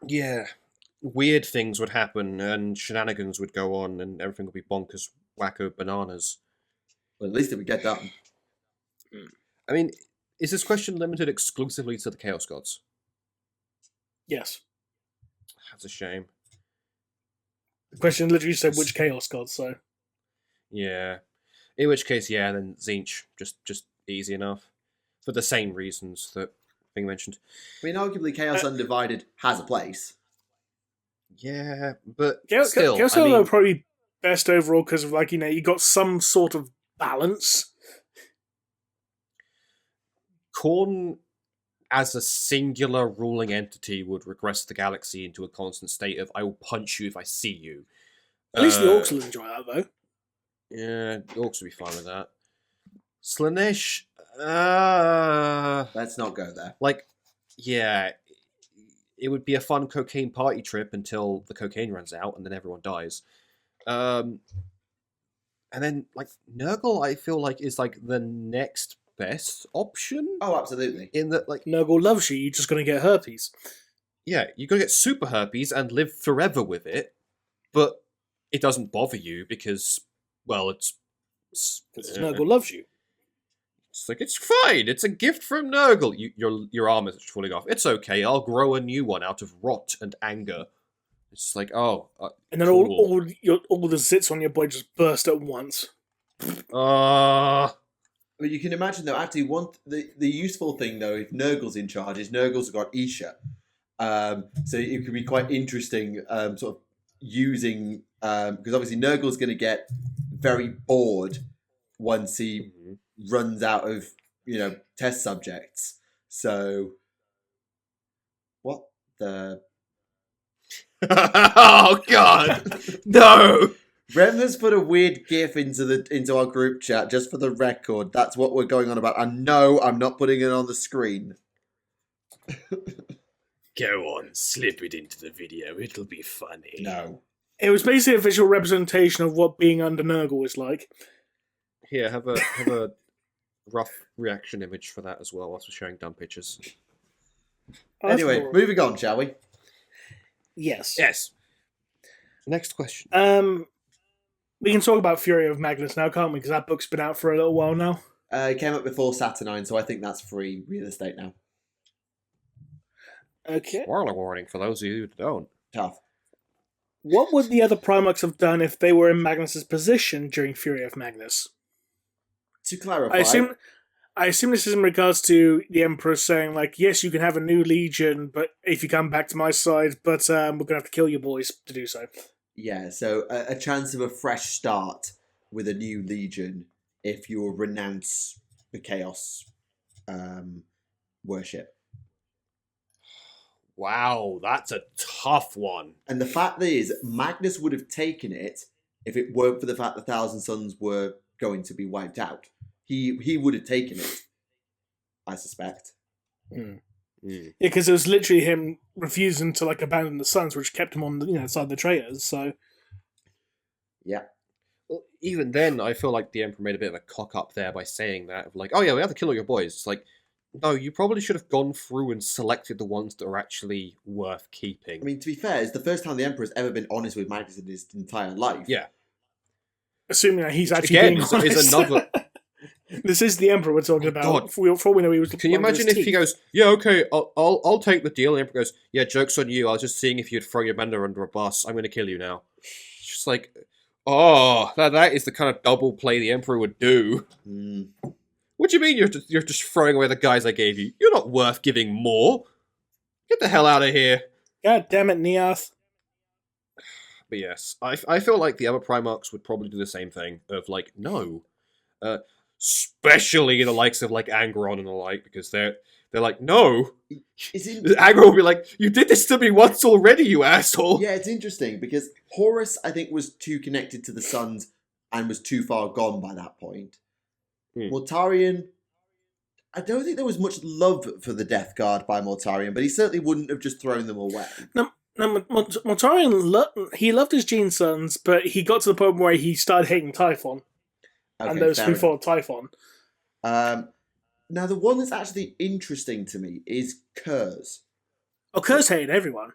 Yeah. Weird things would happen, and shenanigans would go on, and everything would be bonkers, wacko bananas. Well, at least it would get done. I mean, is this question limited exclusively to the Chaos Gods? Yes. That's a shame. The question literally said which Chaos God, so... Yeah. In which case, yeah, then Zinch, just easy enough. For the same reasons that Thing mentioned. I mean, arguably, Chaos Undivided has a place. Yeah, but Chaos still, God are probably best overall because, like, you got some sort of balance. Khorne, as a singular ruling entity, would regress the galaxy into a constant state of "I will punch you if I see you." At least the Orcs will enjoy that, though. Yeah, the Orcs would be fine with that. Slaanesh, Let's not go there. like, yeah, it would be a fun cocaine party trip until the cocaine runs out and then everyone dies. And then, like, Nurgle, I feel like, is, like, the next best option. Oh, absolutely. In that, like, Nurgle loves you, you're just going to get herpes. yeah, you're going to get super herpes and live forever with it, but it doesn't bother you because, well, it's Nurgle loves you. It's like, it's fine. It's a gift from Nurgle. Your arm is falling off. It's okay. I'll grow a new one out of rot and anger. It's just like, oh, and then cool. all the zits on your body just burst at once. But you can imagine, though, actually, the useful thing, though, if Nurgle's in charge, is Nurgle's got Isha. So it could be quite interesting, sort of using, because obviously Nurgle's going to get very bored once he runs out of, test subjects. So, what the... Oh, God! No! Rem has put a weird GIF into our group chat just for the record. That's what we're going on about. And no, I'm not putting it on the screen. Go on, slip it into the video. It'll be funny. No. It was basically a visual representation of what being under Nurgle is like. Here, have a rough reaction image for that as well, whilst we're showing dumb pictures. Anyway, moving on, shall we? Yes. Yes. Next question. We can talk about Fury of Magnus now, can't we? Because that book's been out for a little while now. It came up before Saturnine, so I think that's free real estate now. Okay. Spoiler warning for those of you who don't. Tough. What would the other Primarchs have done if they were in Magnus's position during Fury of Magnus? To clarify, I assume this is in regards to the Emperor saying, like, yes, you can have a new legion, but if you come back to my side, but we're going to have to kill your boys to do so. yeah, so a chance of a fresh start with a new legion if you renounce the Chaos worship. Wow, that's a tough one. And the fact is, Magnus would have taken it if it weren't for the fact the Thousand Sons were going to be wiped out. He would have taken it, I suspect. Yeah, because it was literally him refusing to like abandon the Sons, which kept him on the side of the traitors. So, yeah. Well, even then, I feel like the Emperor made a bit of a cock up there by saying that, of like, oh yeah, we have to kill all your boys. It's like, no, you probably should have gone through and selected the ones that are actually worth keeping. I mean, to be fair, it's the first time the Emperor's ever been honest with Magnus in his entire life. Yeah. assuming that he's actually Again, being honest. is another. This is the Emperor we're talking about. God. For all we know, he was. Can you imagine if he goes, yeah, okay, I'll take the deal, and the Emperor goes, yeah, joke's on you. I was just seeing if you'd throw your men under a bus. I'm going to kill you now. It's just like, oh, that is the kind of double play the Emperor would do. Mm. What do you mean you're just throwing away the guys I gave you? You're not worth giving more. Get the hell out of here. God damn it, Neath. But yes, I feel like the other Primarchs would probably do the same thing of like, no. Especially the likes of like Angron and the like, because they're like, no. Angron will be like, you did this to me once already, you asshole. Yeah, it's interesting because Horus, I think, was too connected to the Suns and was too far gone by that point. Mortarion, I don't think there was much love for the Death Guard by Mortarion, but he certainly wouldn't have just thrown them away. No, Mortarion, he loved his Gene Sons, but he got to the point where he started hating Typhon. Okay, and those fair who enough. fought Typhon. Now, the one that's actually interesting to me is Kurz. Oh, Kurz hated everyone.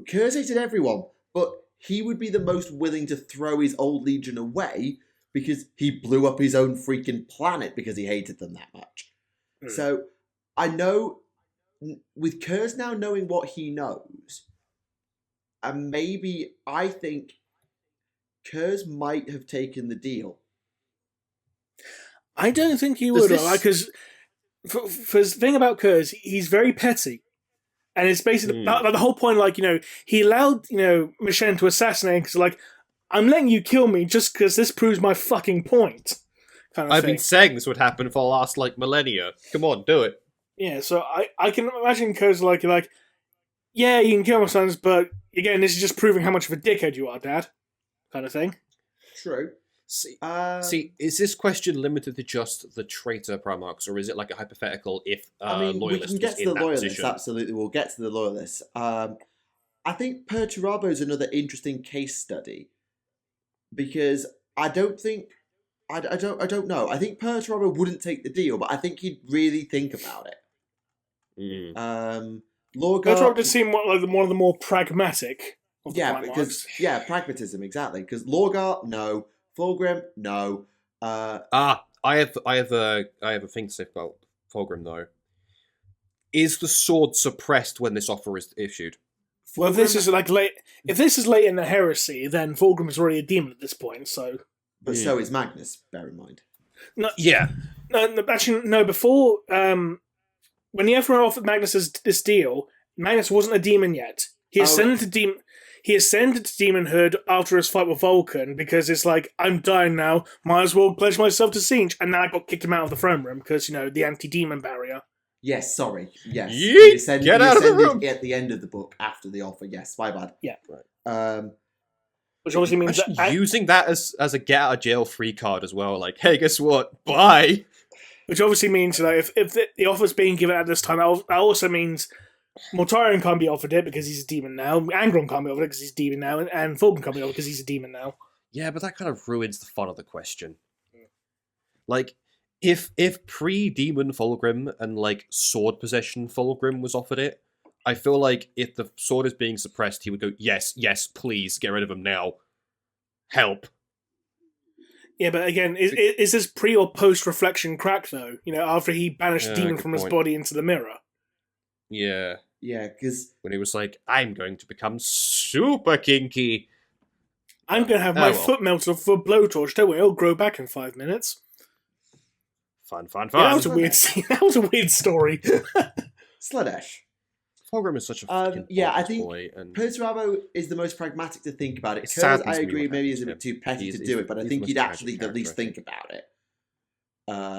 Kurz hated everyone, but he would be the most willing to throw his old legion away because he blew up his own freaking planet because he hated them that much. So, I know, with Kurz now knowing what he knows, and maybe I think Kurz might have taken the deal. I don't think he would, because for the thing about Kurz, he's very petty. And it's basically like the whole point, like, he allowed, Mishen to assassinate him because, like, I'm letting you kill me just because this proves my fucking point. Kind of I've thing. been saying this would happen for the last, like, millennia. Come on, do it. Yeah, so I can imagine Kurz like, yeah, you can kill my sons, but again, this is just proving how much of a dickhead you are, Dad. Kind of thing. True. See, is this question limited to just the traitor Primarchs, or is it like a hypothetical if we loyalist can get was to in the that loyalists, position? absolutely. We'll get to the loyalists. I think Perturabo is another interesting case study because I don't know. I think Perturabo wouldn't take the deal, but I think he'd really think about it. Lorgar, Perturabo did seem like one of the more pragmatic of the Primarchs. Pragmatism, exactly. Because Lorgar, no. Fulgrim, no. I have a thing to say about Fulgrim though. Is the sword suppressed when this offer is issued? Well, this is like late. If this is late in the heresy, then Fulgrim is already a demon at this point. So, but so is Magnus. Bear in mind. No, yeah. No, actually, no. Before, when the Emperor offered Magnus this deal, Magnus wasn't a demon yet. He ascended to demon. He ascended to demonhood after his fight with Vulcan because it's like, I'm dying now, might as well pledge myself to Siege. And now I got kicked him out of the throne room because, the anti-demon barrier. Yes, sorry. Yes. Yeet! Get out of the room! At the end of the book after the offer. Yes, my bad. Yeah. Right. Which obviously means Imagine that, using that as a get out of jail free card as well. Like, hey, guess what? Bye. which obviously means that if the offer's being given at this time, that also means Mortarion can't be offered it because he's a demon now. Angron can't be offered it because he's a demon now, and Fulton can't be offered because he's a demon now. Yeah, but that kind of ruins the fun of the question. Like, if pre-demon Fulgrim and like sword possession Fulgrim was offered it, I feel like if the sword is being suppressed, he would go, yes, please, get rid of him now. Help. Yeah, but again, is this pre or post reflection crack though? After he banished the demon from his body into the mirror. Yeah. Yeah, because When he was like, I'm going to become super kinky. I'm going to have my foot melted off with a blowtorch. Don't worry, it'll grow back in 5 minutes. Fun. Yeah, that was a weird scene. That was a weird story. Slaanesh. Fulgrim is such a fucking I think boy, and Perturabo is the most pragmatic to think about it. It Kurz, saddens I me agree, what maybe happens is a to bit him. too petty He's- to do he's- it, but I he's think the he'd most actually tragic at least character, I think about it.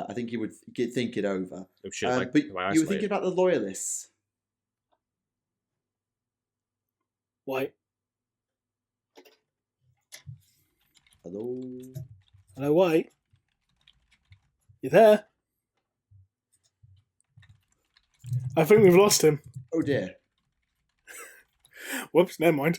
I think he would think it over. Oh shit, But am I you were thinking isolated? about the loyalists. Why? Hello? Hello, White? You there? I think we've lost him. Oh dear. Whoops, never mind.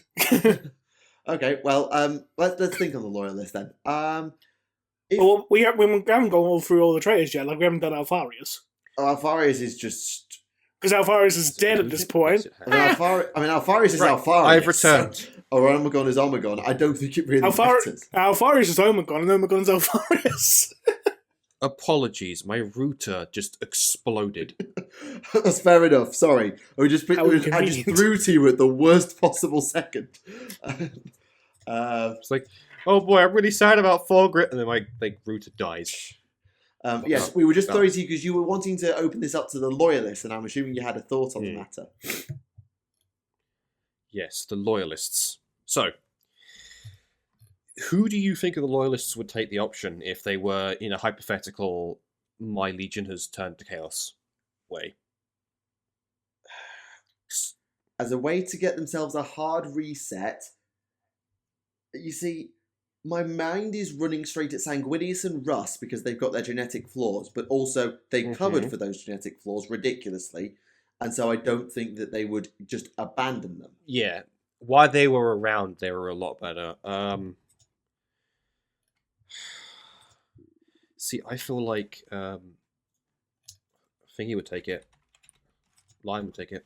Okay, well, let's think on the loyalist then. Well, we haven't gone all through all the traitors yet. Like, we haven't done Alfarius. Alfarius is just. Because Alfarius is dead at this point. Alfarius is Right, Alfarius. I've returned. Or Omegon is Omegon. I don't think it really matters. Alfarius is Omegon, and Omegon's Alfarius. Apologies, my router just exploded. That's fair enough. Sorry, I just How I just inconvenient. threw to you at the worst possible second. It's like, oh boy, I'm really sad about Fulgrim, and then my router dies. Yes, we were just throwing to you because you were wanting to open this up to the loyalists, and I'm assuming you had a thought on the matter. Yes, the loyalists. So, who do you think of the loyalists would take the option if they were in a hypothetical my legion has turned to chaos way? As a way to get themselves a hard reset, you see, my mind is running straight at Sanguinius and Russ because they've got their genetic flaws, but also they covered for those genetic flaws ridiculously, and so I don't think that they would just abandon them. Yeah, while they were around, they were a lot better. See, I feel like Thingy would take it. Lion would take it.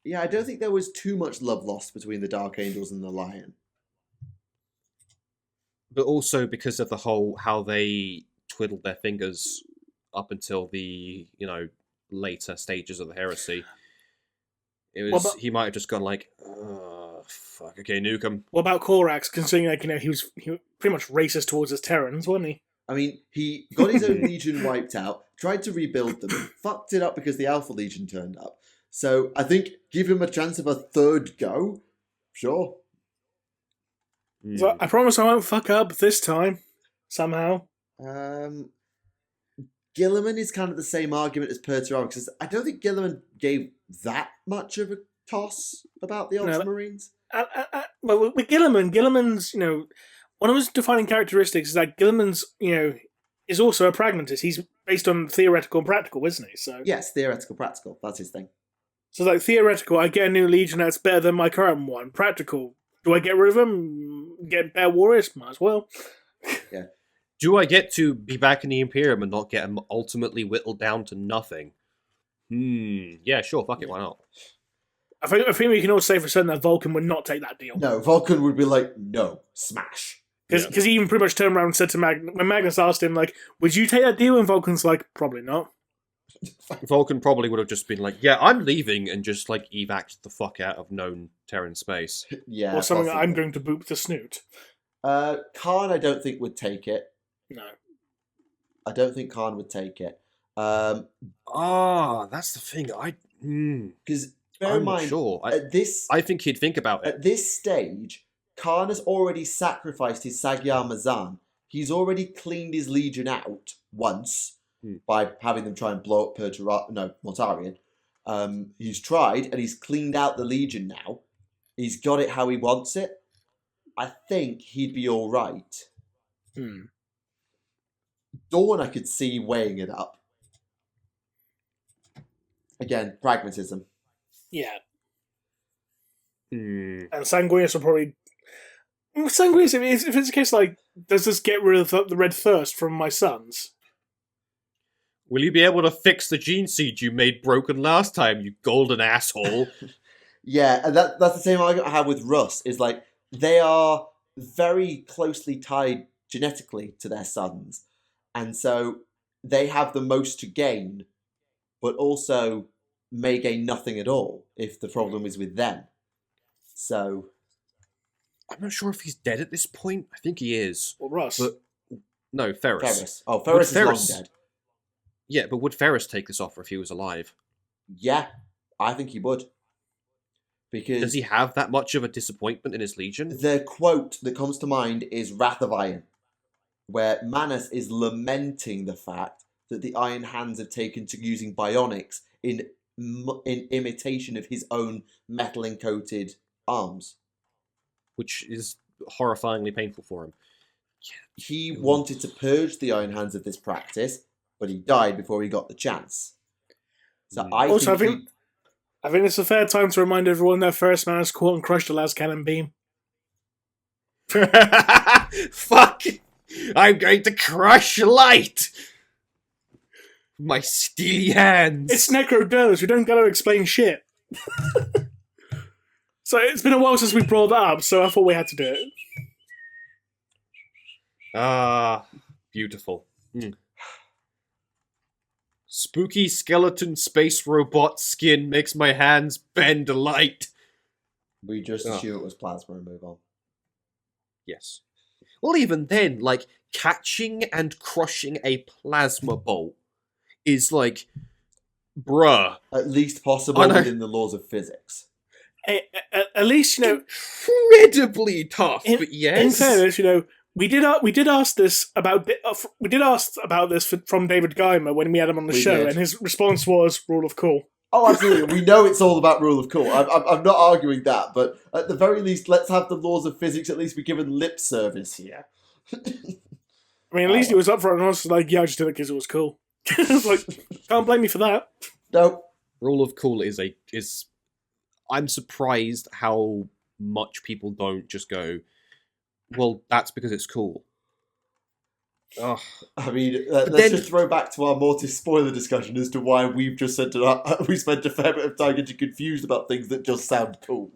Yeah, I don't think there was too much love lost between the Dark Angels and the Lion. But also because of the whole how they twiddled their fingers up until the later stages of the heresy. It was he might have just gone like, oh, fuck, okay, nuke him. What about Korax? Considering he was pretty much racist towards his Terrans, wasn't he? I mean, he got his own legion wiped out, tried to rebuild them, fucked it up because the Alpha Legion turned up. So I think give him a chance of a third go. Sure. So I promise I won't fuck up this time. Somehow. Gilliman is kind of the same argument as Perturabo, because I don't think Gilliman gave that much of a toss about the Ultramarines. Well, with Gilliman's, one of his defining characteristics is that Gilliman's, is also a pragmatist. He's based on theoretical and practical, isn't he? So yes, theoretical, practical. That's his thing. So, like, theoretical, I get a new legion that's better than my current one. Practical, do I get rid of them? Get better warriors? Might as well. Yeah. Do I get to be back in the Imperium and not get them ultimately whittled down to nothing? Yeah, sure, fuck it, why not? I think we can all say for certain that Vulcan would not take that deal. No, Vulcan would be like, no, smash. Because he even pretty much turned around and said to Magnus, when Magnus asked him, like, would you take that deal? And Vulcan's like, probably not. Vulcan probably would have just been like, yeah, I'm leaving, and just, like, evac the fuck out of known Terran space. Yeah. Or something possibly. I'm going to boop the snoot. Khan, I don't think would take it. No. I don't think Khan would take it. That's the thing. Because bear in I'm not mind, sure. I think he'd think about it. At this stage, Khan has already sacrificed his Magyar Mazan. He's already cleaned his legion out once by having them try and blow up Mortarion. He's tried, and he's cleaned out the legion now. he's got it how he wants it, I think he'd be all right. Dawn, I could see weighing it up. Again, pragmatism. Yeah. Hmm. And Sanguinius will probably... Sanguinius, if it's a case like, does this get rid of the red thirst from my sons? Will you be able to fix the gene seed you made broken last time, you golden asshole? Yeah, and that's the same argument I have with Russ, is like, they are very closely tied genetically to their sons. And so they have the most to gain, but also may gain nothing at all if the problem is with them. So... I'm not sure if he's dead at this point. I think he is. Or Russ? But no, Ferris. Oh, Ferris is Ferris- long dead. Yeah, but would Ferris take this offer if he was alive? Yeah, I think he would. Because Does he have that much of a disappointment in his legion? the quote that comes to mind is Wrath of Iron, where Manus is lamenting the fact that the Iron Hands have taken to using bionics in imitation of his own metal-encoded arms. Which is horrifyingly painful for him. He wanted to purge the Iron Hands of this practice, but he died before he got the chance. So I think it's a fair time to remind everyone that Ferris Manus caught and crushed the last cannon beam. Fuck! I'm going to crush light! My steely hands! It's Necrodermis, we don't gotta explain shit. So it's been a while since we brought that up, so I thought we had to do it. Ah, beautiful. Spooky skeleton space robot skin makes my hands bend light. we just assume it was plasma and move on. Yes. Well, even then, like, catching and crushing a plasma bolt is like, bruh. At least possible within the laws of physics. At least, Incredibly tough, but yes. In fairness, we did ask this about this from David Geimer when we had him on the show, did. and his response was rule of cool. Oh, absolutely. We know it's all about rule of cool. I'm not arguing that, but at the very least, let's have the laws of physics at least be given lip service here. I mean, at least it was up front and I was like, yeah, I just did it because it was cool. It's like, can't blame me for that. No. Rule of cool is I'm surprised how much people don't just go, well, that's because it's cool. Ugh. I mean, let's just throw back to our Mortis spoiler discussion as to why we've just said we spent a fair bit of time getting confused about things that just sound cool.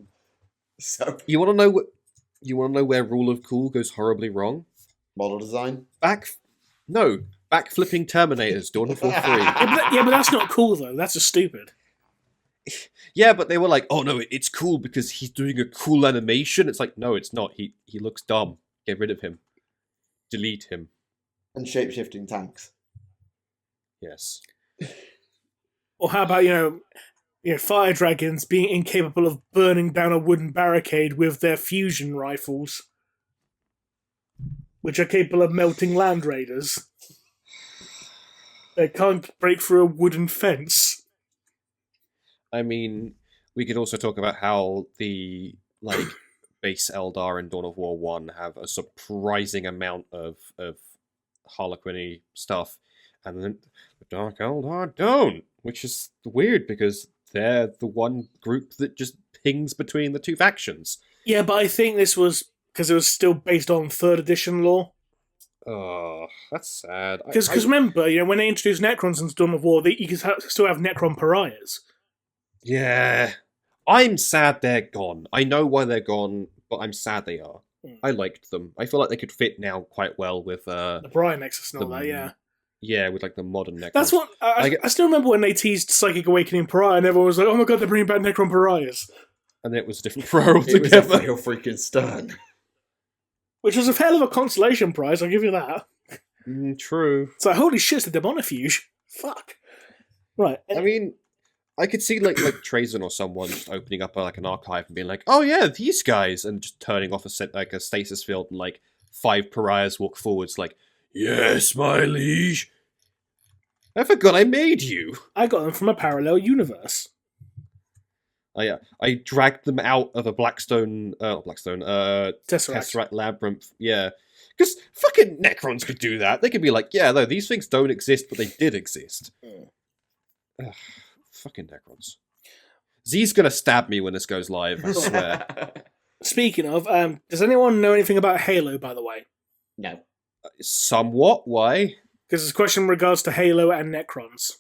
So You want to know where rule of cool goes horribly wrong? model design. Backflipping Terminators, Dawn of War 3. But that's not cool though. That's just stupid. Yeah, but they were like, oh no, it's cool because he's doing a cool animation. It's like, no, it's not. He looks dumb. Get rid of him. Delete him. And shape-shifting tanks. Yes. Or how about fire dragons being incapable of burning down a wooden barricade with their fusion rifles, which are capable of melting land raiders. They can't break through a wooden fence. I mean, we could also talk about how the base Eldar in Dawn of War 1 have a surprising amount of Harlequin-y stuff, and then the Dark Eldar don't, which is weird because they're the one group that just pings between the two factions. Yeah, but I think this was because it was still based on 3rd edition lore. Oh, that's sad. Because remember, when they introduced Necrons into Dawn of War, you could still have Necron pariahs. Yeah. I'm sad they're gone. I know why they're gone, but I'm sad they are. I liked them. I feel like they could fit now quite well with the Pariah Nexus and all that, yeah. Yeah, with the modern Necrons. That's what I still remember when they teased Psychic Awakening Pariah, and everyone was like, "Oh my god, they're bringing back Necron Pariahs," and it was a different pro altogether. It was a real freaking stern. Which was a hell of a consolation prize. I'll give you that. True. It's like, holy shit, it's a demonifuge. Fuck. Right. I mean, I could see like Trazyn or someone just opening up an archive and being like, "Oh yeah, these guys," and just turning off a stasis field, and 5 pariahs walk forwards, like, "Yes, my liege. I forgot I made you. I got them from a parallel universe." I dragged them out of a Tesseract labyrinth. Yeah, because fucking Necrons could do that. They could be like, yeah, no, these things don't exist, but they did exist. Ugh, fucking Necrons. Z's gonna stab me when this goes live, I swear. Speaking of, does anyone know anything about Halo, by the way? No. Somewhat. Why? Because it's a question in regards to Halo and Necrons.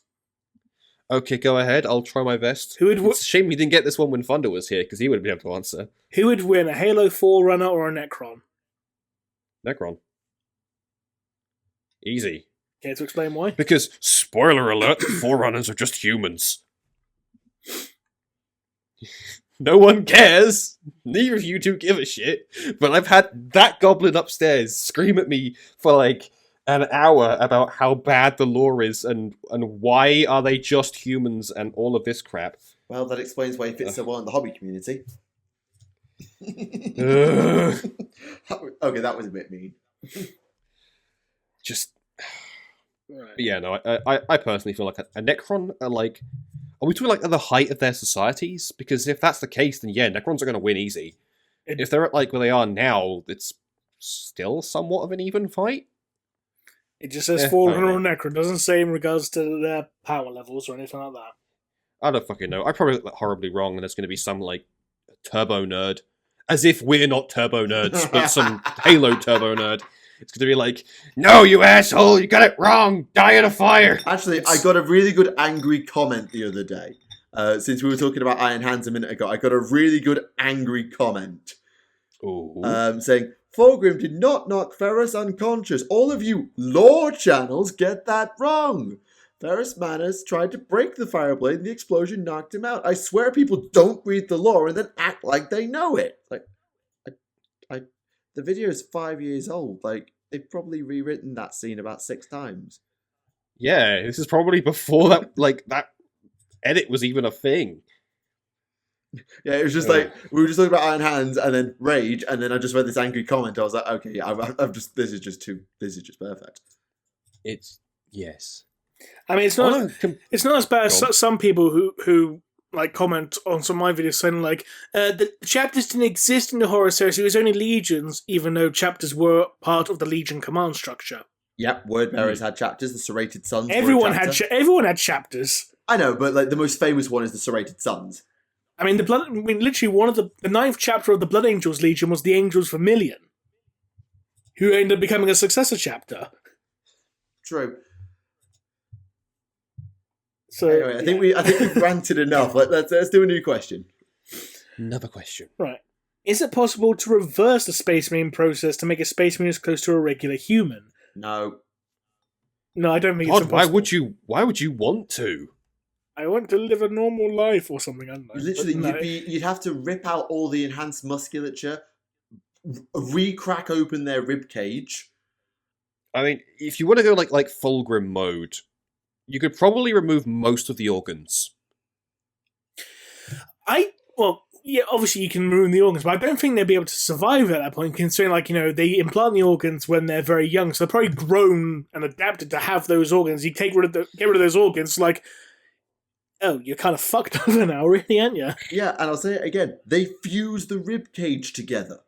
Okay, go ahead. I'll try my best. It's a shame we didn't get this one when Thunder was here, because he would have been able to answer. Who would win, a Halo Forerunner or a Necron? Necron. Easy. Care to explain why? Because, spoiler alert, the Forerunners are just humans. No one cares. Neither of you two give a shit. But I've had that goblin upstairs scream at me for like an hour about how bad the lore is and why are they just humans and all of this crap. Well, that explains why he fits so well in the hobby community. Okay, that was a bit mean. Just... Right. Yeah, no, I personally feel like a Necron are like... Are we talking like at the height of their societies? Because if that's the case, then yeah, Necrons are going to win easy. If they're at like where they are now, it's still somewhat of an even fight. It just says Forerunner or Necron. It doesn't say in regards to their power levels or anything like that. I don't fucking know. I probably look horribly wrong, and there's going to be some like turbo nerd, as if we're not turbo nerds, but some Halo turbo nerd. It's going to be like, no, you asshole, you got it wrong. Die in a fire. Actually, I got a really good angry comment the other day. Since we were talking about Iron Hands a minute ago, I got a really good angry comment. Saying, Fulgrim did not knock Ferrus unconscious. All of you lore channels get that wrong. Ferrus Manus tried to break the Fireblade and the explosion knocked him out. I swear people don't read the lore and then act like they know it. Like, the video is 5 years old. Like, they've probably rewritten that scene about 6 times. Yeah, this is probably before that, like, that edit was even a thing. Yeah, it was just like, we were just talking about Iron Hands and then Rage, and then I just read this angry comment. I was like, okay, yeah, this is just perfect. Yes. I mean, it's not as bad as some people who like comment on some of my videos saying like the chapters didn't exist in the horror series, it was only legions, even though chapters were part of the legion command structure. Yep, Word Bearers had chapters, the Serrated Sons. Everyone had chapters. I know, but like the most famous one is the Serrated Sons. I mean, literally one of the 9th chapter of the Blood Angels Legion was the Angels Vermilion, who ended up becoming a successor chapter. True. So anyway, I think we've ranted enough. Let's do a new question. Another question. Right. Is it possible to reverse the Space Marine process to make a Space Marine as close to a regular human? No. No, I don't think it's impossible. Why would you want to? I want to live a normal life or something, I don't know. Literally, you'd have to rip out all the enhanced musculature, re-crack open their rib cage. I mean, if you want to go like Fulgrim mode, you could probably remove most of the organs. Obviously you can ruin the organs, but I don't think they'd be able to survive at that point, considering, they implant the organs when they're very young, so they're probably grown and adapted to have those organs. You get rid of those organs, like, oh, you're kind of fucked over now, really, aren't you? Yeah, and I'll say it again, they fuse the rib cage together.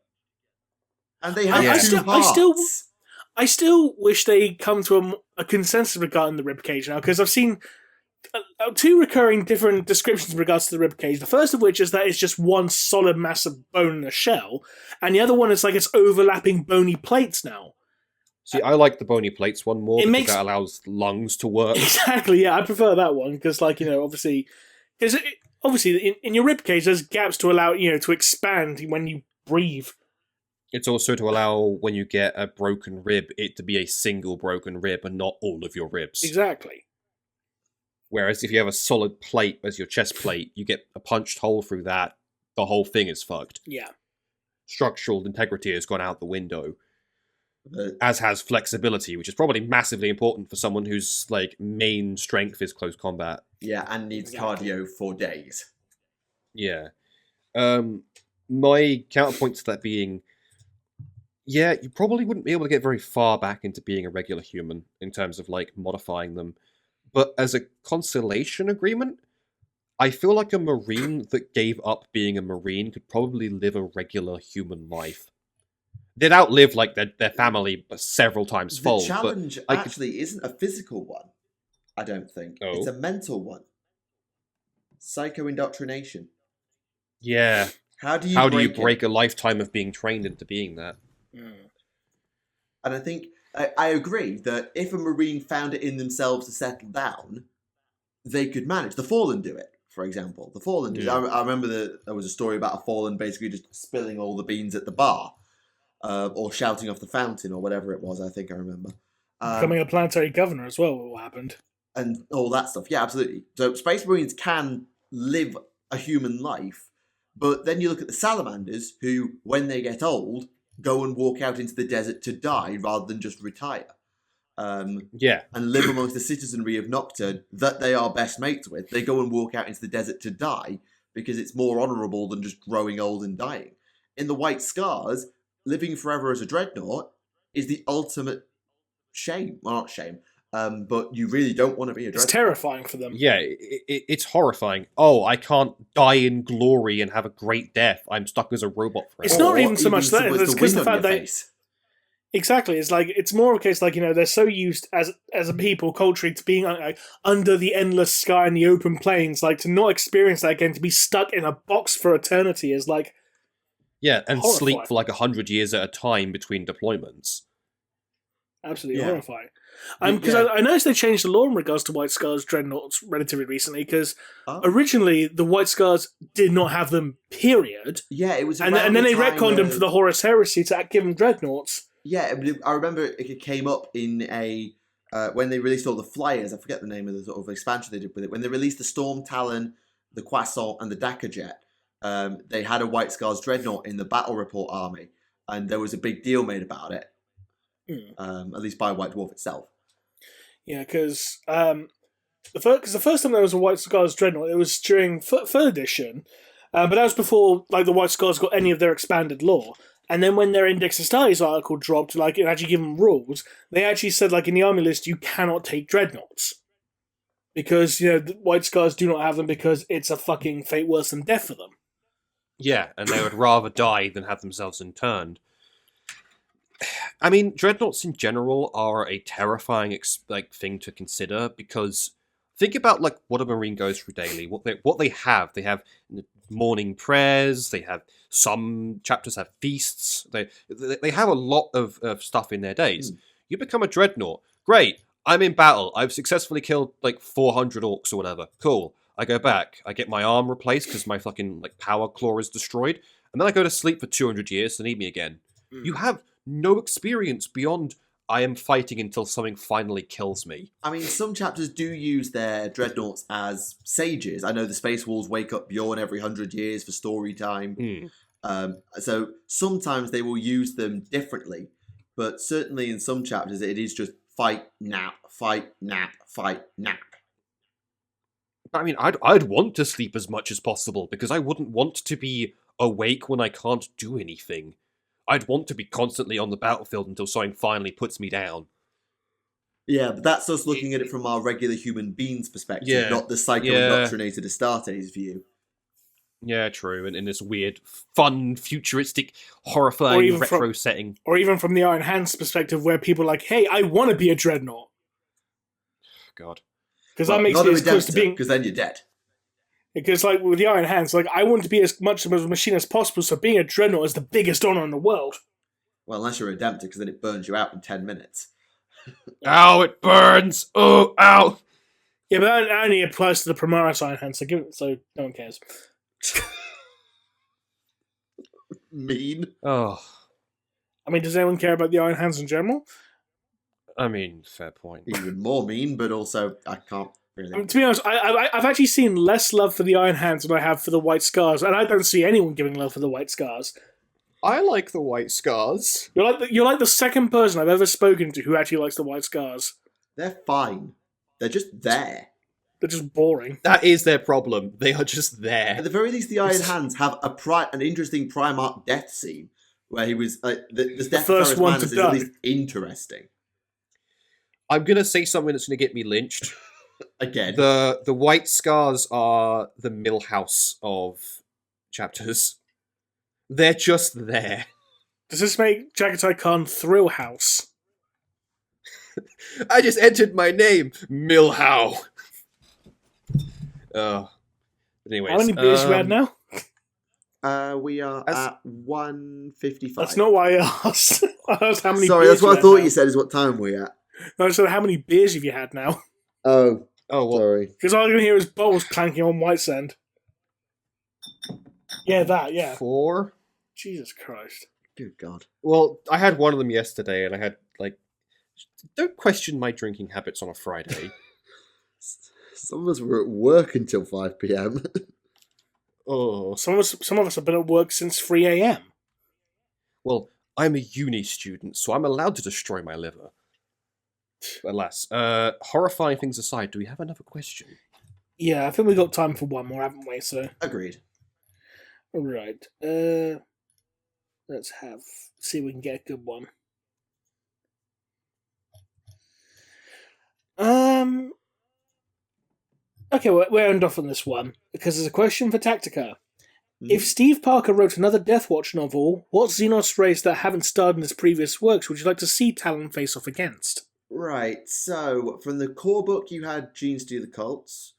And they have two hearts. I still wish they come to a consensus regarding the ribcage now, because I've seen 2 recurring different descriptions in regards to the ribcage. The first of which is that it's just one solid mass of bone in a shell, and the other one is like it's overlapping bony plates now. See, I like the bony plates one more because that allows lungs to work. Exactly, yeah, I prefer that one because, obviously, in your ribcage there's gaps to allow to expand when you breathe. It's also to allow, when you get a broken rib, it to be a single broken rib and not all of your ribs. Exactly. Whereas if you have a solid plate as your chest plate, you get a punched hole through that, the whole thing is fucked. Yeah. Structural integrity has gone out the window. As has flexibility, which is probably massively important for someone whose main strength is close combat. Yeah, and needs cardio for days. Yeah. My counterpoint to that being, yeah, you probably wouldn't be able to get very far back into being a regular human in terms of modifying them. But as a consolation agreement, I feel like a Marine that gave up being a Marine could probably live a regular human life. They'd outlive like their family several times The fold. challenge but actually isn't a physical one, I don't think. Oh. It's a mental one. Psycho-indoctrination. Yeah. How do you break a lifetime of being trained into being that? And I think, I agree that if a Marine found it in themselves to settle down, they could manage. The Fallen do it, for example. The Fallen do it. I remember there was a story about a Fallen basically just spilling all the beans at the bar. Or shouting off the fountain, or whatever it was, I think I remember. Becoming a planetary governor as well, what happened. And all that stuff. Yeah, absolutely. So Space Marines can live a human life, but then you look at the Salamanders, who, when they get old, go and walk out into the desert to die rather than just retire. And live amongst the citizenry of Nocturne that they are best mates with. They go and walk out into the desert to die because it's more honourable than just growing old and dying. In the White Scars, living forever as a dreadnought is the ultimate shame. Well, not shame, but you really don't want to be a dreadnought. It's terrifying for them. Yeah, it's horrifying. Oh, I can't die in glory and have a great death. I'm stuck as a robot forever. It's not even so much that. It's because the fact that... Exactly. It's more of a case like, they're so used as a people culturally to being under the endless sky and the open plains, like to not experience that again, to be stuck in a box for eternity is like... Yeah, and horrifying. Sleep for like 100 years at a time between deployments. Absolutely horrifying. Because I noticed they changed the law in regards to White Scars dreadnoughts relatively recently, because originally the White Scars did not have them, period. Yeah, it was and then they retconned them for the Horus Heresy to give them dreadnoughts. Yeah, I remember it came up in a... when they released all the flyers, I forget the name of the sort of expansion they did with it, when they released the Storm Talon, the Croissant, and the Daka Jet, they had a White Scars dreadnought in the Battle Report army, and there was a big deal made about it, at least by White Dwarf itself. Yeah, because the first time there was a White Scars dreadnought, it was during 3rd edition, but that was before like the White Scars got any of their expanded lore. And then when their Index of Studies article dropped, like it actually gave them rules, they actually said like in the army list you cannot take dreadnoughts. Because, the White Scars do not have them because it's a fucking fate worse than death for them. Yeah, and they would rather die than have themselves interned. I mean, dreadnoughts in general are a terrifying thing to consider, because think about like what a Marine goes through daily. What they have morning prayers. They have some chapters have feasts. They have a lot of stuff in their days. You become a dreadnought, great. I'm in battle. I've successfully killed like 400 orcs or whatever. Cool. I go back. I get my arm replaced because my fucking like power claw is destroyed, and then I go to sleep for 200 years to need me again. You have no experience beyond I am fighting until something finally kills me. I mean, some chapters do use their dreadnoughts as sages. I know the Space Wolves wake up Bjorn every 100 years for story time. So sometimes they will use them differently, but certainly in some chapters it is just fight, nap, fight, nap, fight, nap. I mean, I'd want to sleep as much as possible, because I wouldn't want to be awake when I can't do anything. I'd want to be constantly on the battlefield until something finally puts me down. Yeah, but that's us looking at it from our regular human beings' perspective, not the psycho-indoctrinated Astartes view. Yeah, true, and in this weird, fun, futuristic, horrifying retro setting. Or even from the Iron Hands perspective, where people are like, hey, I want to be a dreadnought. God. Because that makes me as close to being... Because then you're dead. Because, like, with the Iron Hands, like, I want to be as much of a machine as possible, so being a dreadnought is the biggest honor in the world. Well, unless you're a Adeptus, because then it burns you out in 10 minutes. Ow, it burns! Oh, ow! Yeah, but that only applies to the Primaris Iron Hands, so no one cares. Mean. Oh. I mean, does anyone care about the Iron Hands in general? I mean, fair point. Even more mean, but also I can't really... I mean, to be honest, I've actually seen less love for the Iron Hands than I have for the White Scars, and I don't see anyone giving love for the White Scars. I like the White Scars. You're like the second person I've ever spoken to who actually likes the White Scars. They're fine. They're just there. They're just boring. That is their problem. They are just there. At the very least, the Iron Hands have an interesting Primarch death scene where he was like the death first one to is die. at least interesting. I'm gonna say something that's gonna get me lynched. Again. The white scars are the millhouse of chapters. They're just there. Does this make Jagatai Khan Thrill House? I just entered my name, Millhow. Anyways, How many beers you had now? We are at 1:55. That's not why I asked. I asked how many Sorry, beers that's what I you thought had you said is what time we're at. now. No, so how many beers have you had now? Oh, well, sorry. Because all I can hear is bowls clanking on White Sand. Yeah, that, yeah. 4. Jesus Christ. Good God. Well, I had one of them yesterday, and I had, don't question my drinking habits on a Friday. Some of us were at work until 5 p.m. Oh. Some of us have been at work since 3 a.m. Well, I'm a uni student, so I'm allowed to destroy my liver. Alas, horrifying things aside, do we have another question? Yeah, I think we've got time for one more, haven't we? So, Agreed. all right. Let's see if we can get a good one. Okay, we're end off on this one because there's a question for Tactica. If Steve Parker wrote another Deathwatch novel, what Xenos race that haven't starred in his previous works would you like to see Talon face off against? Right, so from the core book you had Genes Do the Cults.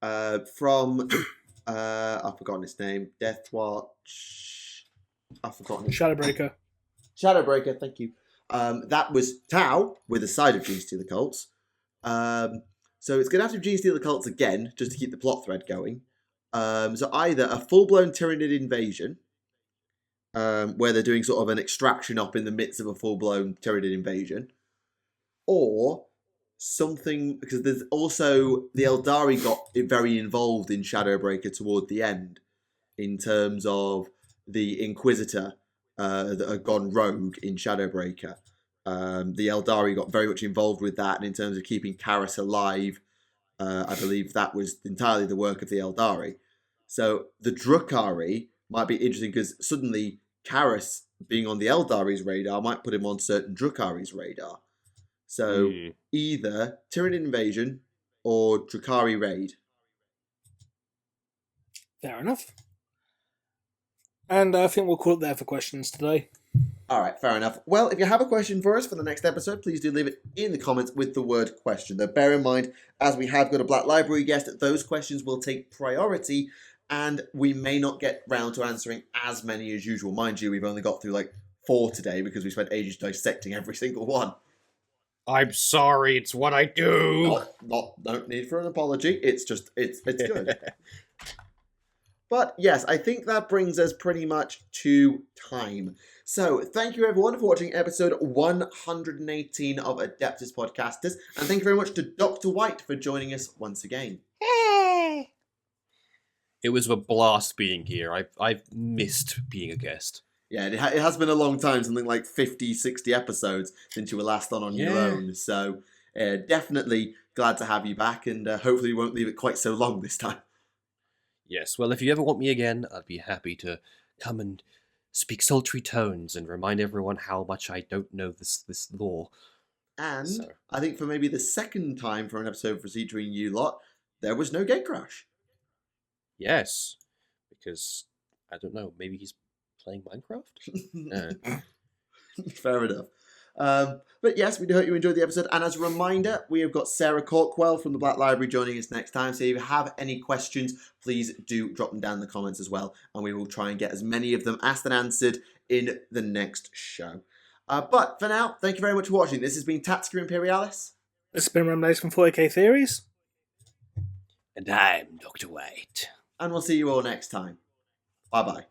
From I've forgotten his name. Deathwatch. I've forgotten his Shadowbreaker. Shadowbreaker, thank you. That was Tau with a side of Genes Do the Cults. So it's gonna have to be Genes Do the Cults again, just to keep the plot thread going. So either a full-blown Tyranid invasion, where they're doing sort of an extraction op in the midst of a full-blown Tyranid invasion, or something, because there's also the Eldari got very involved in Shadowbreaker toward the end, in terms of the Inquisitor that had gone rogue in Shadowbreaker. The Eldari got very much involved with that, and in terms of keeping Karis alive, I believe that was entirely the work of the Eldari. So the Drukhari might be interesting because suddenly Karis being on the Eldari's radar might put him on certain Drukhari's radar. So either Tyranid invasion or Drukhari raid. Fair enough. And I think we'll call it there for questions today. All right, fair enough. Well, if you have a question for us for the next episode, please do leave it in the comments with the word question. Though bear in mind, as we have got a Black Library guest, those questions will take priority, and we may not get round to answering as many as usual. Mind you, we've only got through 4 today because we spent ages dissecting every single one. I'm sorry, it's what I do. No need for an apology. It's good. But yes, I think that brings us pretty much to time. So thank you everyone for watching episode 118 of Adeptus Podcastus, and thank you very much to Dr. White for joining us once again. Hey! It was a blast being here. I've missed being a guest. Yeah, it has been a long time, something like 50, 60 episodes since you were last on your own. So definitely glad to have you back, and hopefully we won't leave it quite so long this time. Yes, well, if you ever want me again, I'd be happy to come and speak sultry tones and remind everyone how much I don't know this lore. And I think for maybe the second time for an episode featuring you lot, there was no gate crash. Yes, because, I don't know, maybe he's playing Minecraft? Fair enough. But yes, we do hope you enjoyed the episode. And as a reminder, we have got Sarah Corkwell from the Black Library joining us next time. So if you have any questions, please do drop them down in the comments as well. And we will try and get as many of them asked and answered in the next show. But for now, thank you very much for watching. This has been Tactica Imperialis. This has been Remlace from 4AK Theories. And I'm Dr. White. And we'll see you all next time. Bye-bye.